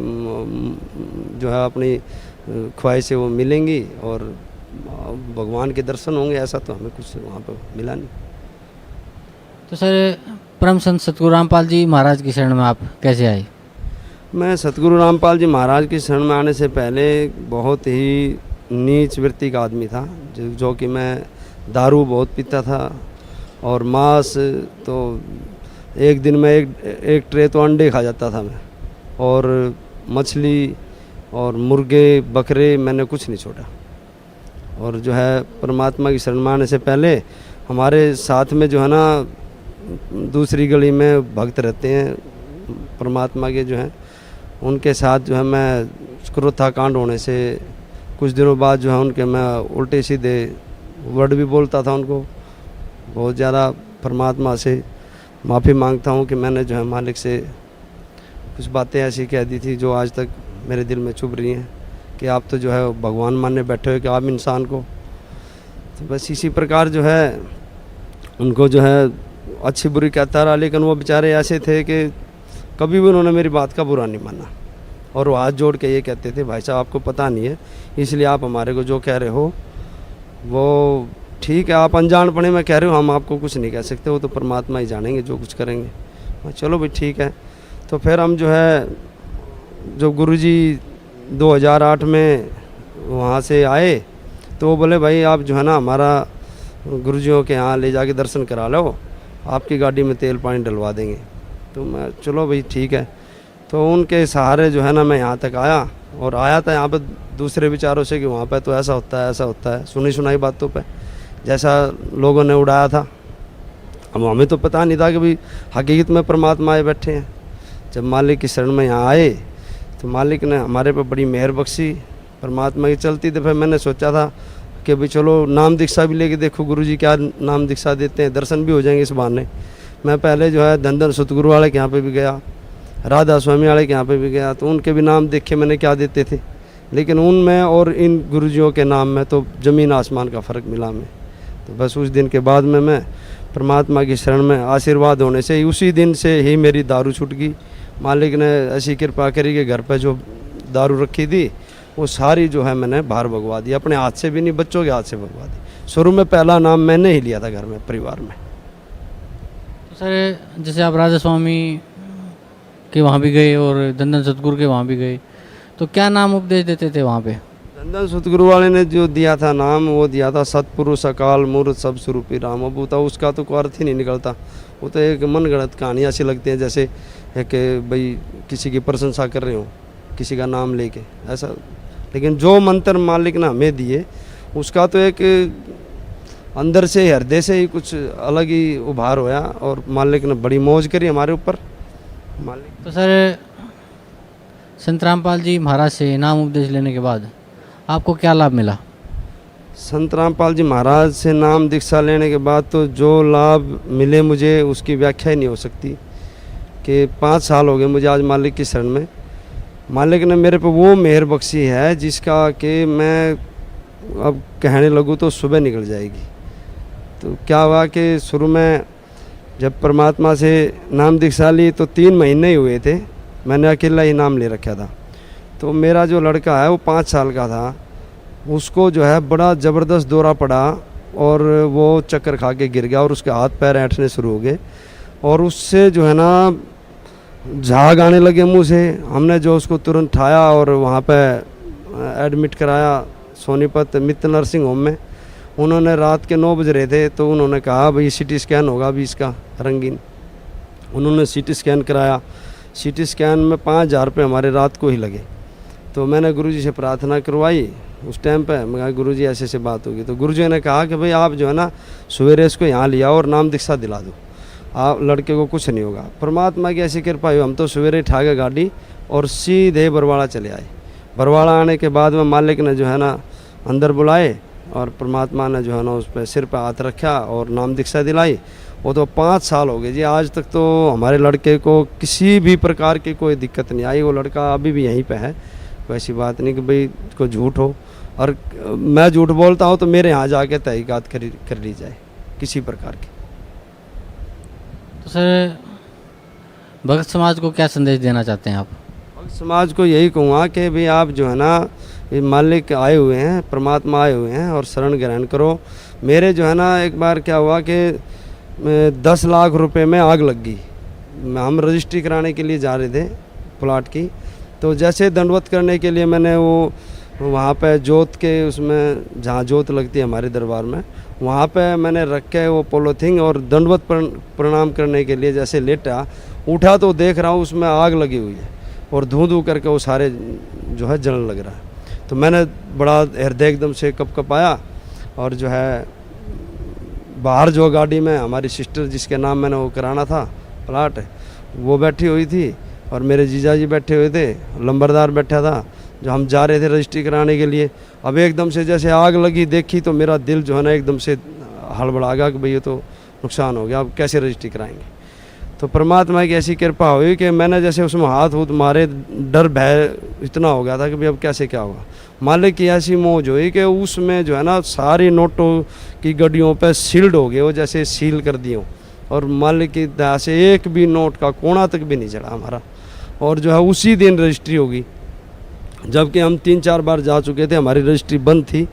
जो है अपनी ख्वाहिशें वो मिलेंगी और भगवान के दर्शन होंगे। ऐसा तो हमें कुछ वहाँ पर मिला नहीं। तो सर परम संत सतगुरु रामपाल जी महाराज की शरण में आप कैसे आए? मैं सतगुरु रामपाल जी महाराज की शरण में आने से पहले बहुत ही नीच वृत्ति का आदमी था, जो कि मैं दारू बहुत पीता था, और मांस तो एक दिन में एक ट्रे तो अंडे खा जाता था मैं, और मछली और मुर्गे बकरे मैंने कुछ नहीं छोड़ा। और जो है परमात्मा की शरण में आने से पहले हमारे साथ में जो है ना दूसरी गली में भक्त रहते हैं, परमात्मा के जो हैं उनके साथ जो है मैं क्रोधा कांड होने से कुछ दिनों बाद जो है उनके मैं उल्टे सीधे वर्ड भी बोलता था उनको। बहुत ज़्यादा परमात्मा से माफ़ी मांगता हूँ कि मैंने जो है मालिक से कुछ बातें ऐसी कह दी थी जो आज तक मेरे दिल में चुभ रही हैं कि आप तो जो है भगवान मानने बैठे हो कि आप इंसान को। तो बस इसी प्रकार जो है उनको जो है अच्छी बुरी कहता रहा, लेकिन वो बेचारे ऐसे थे कि कभी भी उन्होंने मेरी बात का बुरा नहीं माना और वो हाथ जोड़ के ये कहते थे भाई साहब आपको पता नहीं है इसलिए आप हमारे को जो कह रहे हो वो ठीक है, आप अनजान पड़े में कह रहे हो, हम आपको कुछ नहीं कह सकते, वो तो परमात्मा ही जानेंगे जो कुछ करेंगे। चलो भाई ठीक है। तो फिर हम जो है जो गुरुजी 2008 में वहाँ से आए तो वो बोले भाई आप जो है ना हमारा गुरुजियों के यहाँ ले जाके दर्शन करा लो, आपकी गाड़ी में तेल पानी डलवा देंगे। तो मैं चलो भाई ठीक है। तो उनके सहारे जो है ना मैं यहाँ तक आया और आया था यहाँ पे दूसरे विचारों से कि वहाँ पे तो ऐसा होता है ऐसा होता है, सुनी सुनाई बातों पे जैसा लोगों ने उड़ाया था। अब हमें तो पता नहीं था कि भाई हकीकत में परमात्मा आए बैठे हैं। जब मालिक की शरण में यहाँ आए तो मालिक ने हमारे पे बड़ी मेहर बख्शी परमात्मा की चलती। तो फिर मैंने सोचा था कि भाई चलो नाम दीक्षा भी लेके देखो गुरुजी क्या नाम दीक्षा देते हैं, दर्शन भी हो जाएंगे इस बहाने। मैं पहले जो है धन सतगुरु वाले के यहाँ पे भी गया, राधा स्वामी वाले के यहाँ पे भी गया, तो उनके भी नाम देखे मैंने क्या देते थे, लेकिन उनमें और इन गुरुजियों के नाम में तो ज़मीन आसमान का फ़र्क मिला हमें। तो बस उस दिन के बाद में मैं परमात्मा की शरण में आशीर्वाद होने से ही उसी दिन से ही मेरी दारू छूट गई। मालिक ने ऐसी कृपा करी कि घर पे जो दारू रखी थी वो सारी जो है मैंने बाहर भगवा दी, अपने हाथ से भी नहीं बच्चों के हाथ से भगवा दी। शुरू में पहला नाम मैंने ही लिया था घर में परिवार में। तो सर जैसे आप राधा स्वामी के वहाँ भी गए और दंदन सतगुरु के वहाँ भी गए, तो क्या नाम उपदेश देते थे वहाँ पे? दंदन सतगुरु वाले ने जो दिया था नाम वो दिया था सतपुरुष अकाल मूर्त सब स्वरूपी राम। अब वो तो उसका तो कोई अर्थ ही नहीं निकलता, वो तो एक मन गढ़ंत कहानियाँ ऐसी लगती हैं जैसे कि भाई किसी की प्रशंसा कर रहे हो किसी का नाम लेके ऐसा। लेकिन जो मंत्र मालिक ने हमें दिए उसका तो एक अंदर से हृदय से ही कुछ अलग ही उभार होया और मालिक ने बड़ी मौज करी हमारे ऊपर। मालिक तो सर संत रामपाल जी महाराज से नाम उपदेश लेने के बाद आपको क्या लाभ मिला? संत रामपाल जी महाराज से नाम दीक्षा लेने के बाद तो जो लाभ मिले मुझे उसकी व्याख्या ही नहीं हो सकती। कि 5 साल हो गए मुझे आज मालिक की शरण में। मालिक ने मेरे पे वो मेहर बख्शी है जिसका कि मैं अब कहने लगूँ तो सुबह निकल जाएगी। तो क्या हुआ कि शुरू में जब परमात्मा से नाम दीक्षा ली तो 3 महीने ही हुए थे, मैंने अकेला ही नाम ले रखा था। तो मेरा जो लड़का है वो 5 साल का था, उसको जो है बड़ा ज़बरदस्त दौरा पड़ा और वो चक्कर खा के गिर गया और उसके हाथ पैर ऐंठने शुरू हो गए और उससे जो है ना झाग आने लगे मुंह से। हमने जो उसको तुरंत उठाया और वहाँ पे एडमिट कराया सोनीपत मित्तल नर्सिंग होम में। उन्होंने रात के 9 बज रहे थे तो उन्होंने कहा भाई CT स्कैन होगा अभी इसका रंगीन। उन्होंने CT स्कैन कराया। CT स्कैन में 5,000 रुपये हमारे रात को ही लगे। तो मैंने गुरुजी से प्रार्थना करवाई उस टाइम पे। मैं कहा गुरुजी ऐसे ऐसे बात होगी। तो गुरुजी ने कहा कि भाई आप जो है ना सवेरे इसको यहाँ लिया और नाम दीक्षा दिला दो, आप लड़के को कुछ नहीं होगा। परमात्मा की ऐसी कृपा हुई, हम तो सवेरे उठा के गाड़ी और सीधे बरवाड़ा चले आए। बरवाड़ा आने के बाद में मालिक ने जो है ना अंदर बुलाए और परमात्मा ने जो है ना उस पर सिर पर हाथ रखा और नाम दीक्षा दिलाई। वो तो 5 साल हो गए जी, आज तक तो हमारे लड़के को किसी भी प्रकार की कोई दिक्कत नहीं आई। वो लड़का अभी भी यहीं पे है। वैसी बात नहीं कि भाई को झूठ हो, और मैं झूठ बोलता हूँ तो मेरे यहाँ जाके तहकीकात कर ली जाए किसी प्रकार की। तो सर भगत समाज को क्या संदेश देना चाहते हैं आप? भगत समाज को यही कहूँगा कि भाई आप जो है ना ये मालिक आए हुए हैं, परमात्मा आए हुए हैं और शरण ग्रहण करो। मेरे जो है ना एक बार क्या हुआ कि 10 लाख रुपए में आग लग गई। हम रजिस्ट्री कराने के लिए जा रहे थे प्लाट की। तो जैसे दंडवत करने के लिए मैंने वो वहाँ पे जोत के उसमें जहाँ जोत लगती है हमारे दरबार में, वहाँ पे मैंने रख के वो पॉलीथीन और दंडवत प्रणाम करने के लिए जैसे लेटा उठा तो देख रहा हूँ उसमें आग लगी हुई है और धूं धूं करके वो सारे जो है जलने लग रहा है। तो मैंने बड़ा हृदय एकदम से कप आया और जो है बाहर जो गाड़ी में हमारी सिस्टर जिसके नाम मैंने वो कराना था प्लाट, वो बैठी हुई थी और मेरे जीजा जी बैठे हुए थे, लंबरदार बैठा था, जो हम जा रहे थे रजिस्ट्री कराने के लिए। अब एकदम से जैसे आग लगी देखी तो मेरा दिल जो है ना एकदम से हड़बड़ा गया कि भाई ये तो नुकसान हो गया, अब कैसे रजिस्ट्री कराएंगे। तो परमात्मा की ऐसी कृपा हुई कि मैंने जैसे उसमें हाथ हूथ मारे, डर भय इतना हो गया था कि भाई अब कैसे क्या होगा। मालिक की ऐसी मौज हुई कि उसमें जो है ना सारी नोटों की गड्डियों पे सील्ड हो गए, वो जैसे सील कर दिए, और मालिक की दया से एक भी नोट का कोना तक भी नहीं चढ़ा हमारा। और जो है उसी दिन रजिस्ट्री होगी, जबकि हम 3-4 बार जा चुके थे, हमारी रजिस्ट्री बंद थी।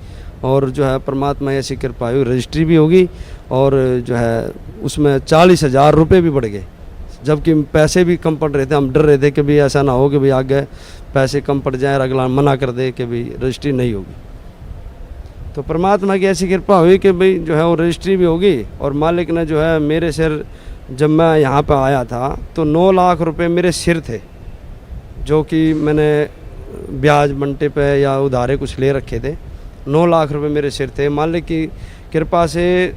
और जो है परमात्मा ऐसी कृपा हुई, रजिस्ट्री भी होगी और जो है उसमें 40,000 रुपये भी बढ़ गए, जबकि पैसे भी कम पड़ रहे थे। हम डर रहे थे कि भाई ऐसा ना हो कि भाई आगे पैसे कम पड़ जाए और अगला मना कर दे कि भाई रजिस्ट्री नहीं होगी। तो परमात्मा की ऐसी कृपा हुई कि भाई जो है वो रजिस्ट्री भी होगी। और मालिक ने जो है मेरे सिर, जब मैं यहाँ पर आया था तो 9 लाख रुपए मेरे सिर थे, जो कि मैंने ब्याज मंटे पे या उधारे कुछ ले रखे थे। 9 लाख रुपए मेरे सिर थे। मालिक की कृपा से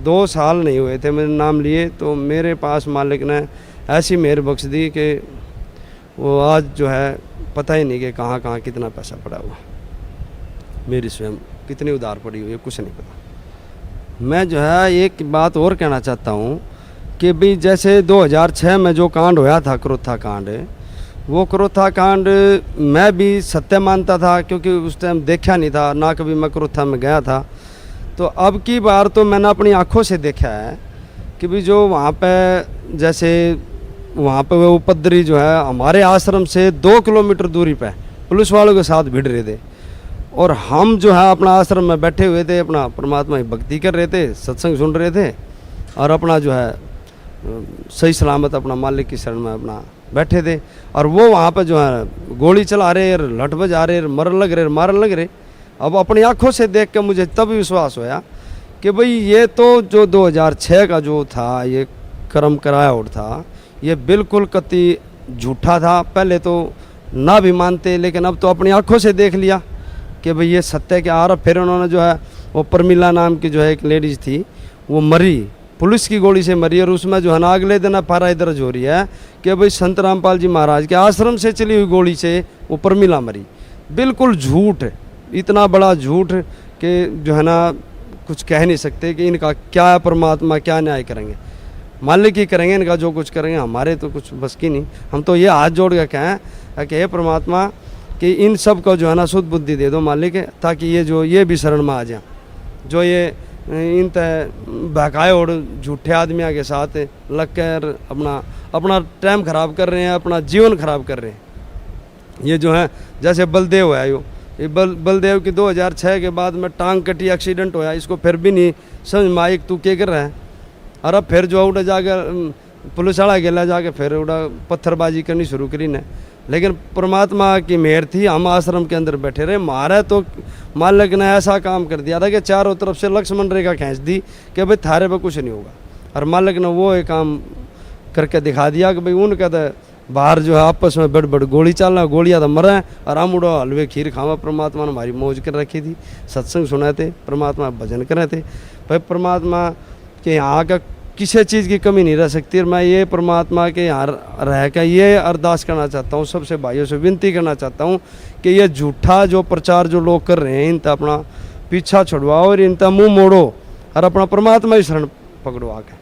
2 साल नहीं हुए थे मेरे नाम लिए, तो मेरे पास मालिक ने ऐसी मेहर बख्श दी कि वो आज जो है पता ही नहीं कि कहाँ कहाँ कितना पैसा पड़ा हुआ, मेरी स्वयं कितनी उधार पड़ी हुई है कुछ नहीं पता। मैं जो है एक बात और कहना चाहता हूँ कि भाई जैसे 2006 में जो कांड होया था, क्रोथा कांड, वो क्रोथा कांड मैं भी सत्य मानता था, क्योंकि उस टाइम देखा नहीं था, ना कभी मैं क्रोथा में गया था। तो अब की बार तो मैंने अपनी आंखों से देखा है कि भी जो वहाँ पे जैसे वहाँ पे वो उपद्रवी जो है हमारे आश्रम से 2 किलोमीटर दूरी पे पुलिस वालों के साथ भिड़ रहे थे, और हम जो है अपना आश्रम में बैठे हुए थे, अपना परमात्मा की भक्ति कर रहे थे, सत्संग सुन रहे थे, और अपना जो है सही सलामत अपना मालिक की शरण में अपना बैठे थे। और वो वहाँ पे जो है गोली चला रहे, लठ बजा रहे, मरन लग रहे, मारन लग रहे। अब अपनी आंखों से देख के मुझे तब विश्वास होया कि भाई ये तो जो 2006 का जो था ये कर्म कराया और था, ये बिल्कुल कति झूठा था। पहले तो ना भी मानते, लेकिन अब तो अपनी आंखों से देख लिया कि भाई ये सत्य के आरोप। फिर उन्होंने जो है वो प्रमिला नाम की जो है एक लेडीज़ थी, वो मरी, पुलिस की गोली से मरी। और उसमें जो है ना अगले दिन फारा दर्ज हो रही है कि भाई संत रामपाल जी महाराज के आश्रम से चली हुई गोली से वो प्रमिला मरी। बिल्कुल झूठ, इतना बड़ा झूठ कि जो है ना कुछ कह नहीं सकते कि इनका क्या परमात्मा क्या न्याय करेंगे, मालिक ही करेंगे इनका जो कुछ करेंगे, हमारे तो कुछ बस की नहीं। हम तो ये हाथ जोड़ के कहें कि हे परमात्मा कि इन सब को जो है ना शुद्ध बुद्धि दे दो मालिक, ताकि ये भी शरण में आ जाए, जो ये इन बहकाए और झूठे आदमियों के साथ लग कर अपना टाइम ख़राब कर रहे हैं, अपना जीवन ख़राब कर रहे हैं। ये जो है जैसे बलदेव है, ये बलदेव की 2006 के बाद में टांग कटी, एक्सीडेंट होया, इसको फिर भी नहीं समझ में आई तू क्या कर रहा है। और अब फिर जो उड़ा जाकर पुलिस वाला गेला जाके फिर उड़ा पत्थरबाजी करनी शुरू करी ने। लेकिन परमात्मा की मेहर थी, हम आश्रम के अंदर बैठे रहे। मारे तो मालिक ने ऐसा काम कर दिया था कि चारों तरफ से लक्ष्मण रेखा खींच दी कि भाई थारे पे कुछ नहीं होगा। और मालिक ने वो एक काम करके दिखा दिया कि भाई उनका तो बाहर जो है आपस में बड़ गोली चलना, गोलियाँ तो मरे, और हम उड़ो हलवे खीर खावा। परमात्मा ने हमारी मौज कर रखी थी, सत्संग सुनाए थे, परमात्मा भजन करे थे। भाई परमात्मा के यहाँ का किसी चीज़ की कमी नहीं रह सकती। और मैं ये परमात्मा के यहाँ रह कर ये अरदास करना चाहता हूँ, सबसे भाइयों से विनती करना चाहता हूँ कि ये झूठा जो प्रचार जो लोग कर रहे हैं, इनका अपना पीछा छुड़वाओ और इनका मुँह मोड़ो और अपना परमात्मा ही शरण पकड़ो आके।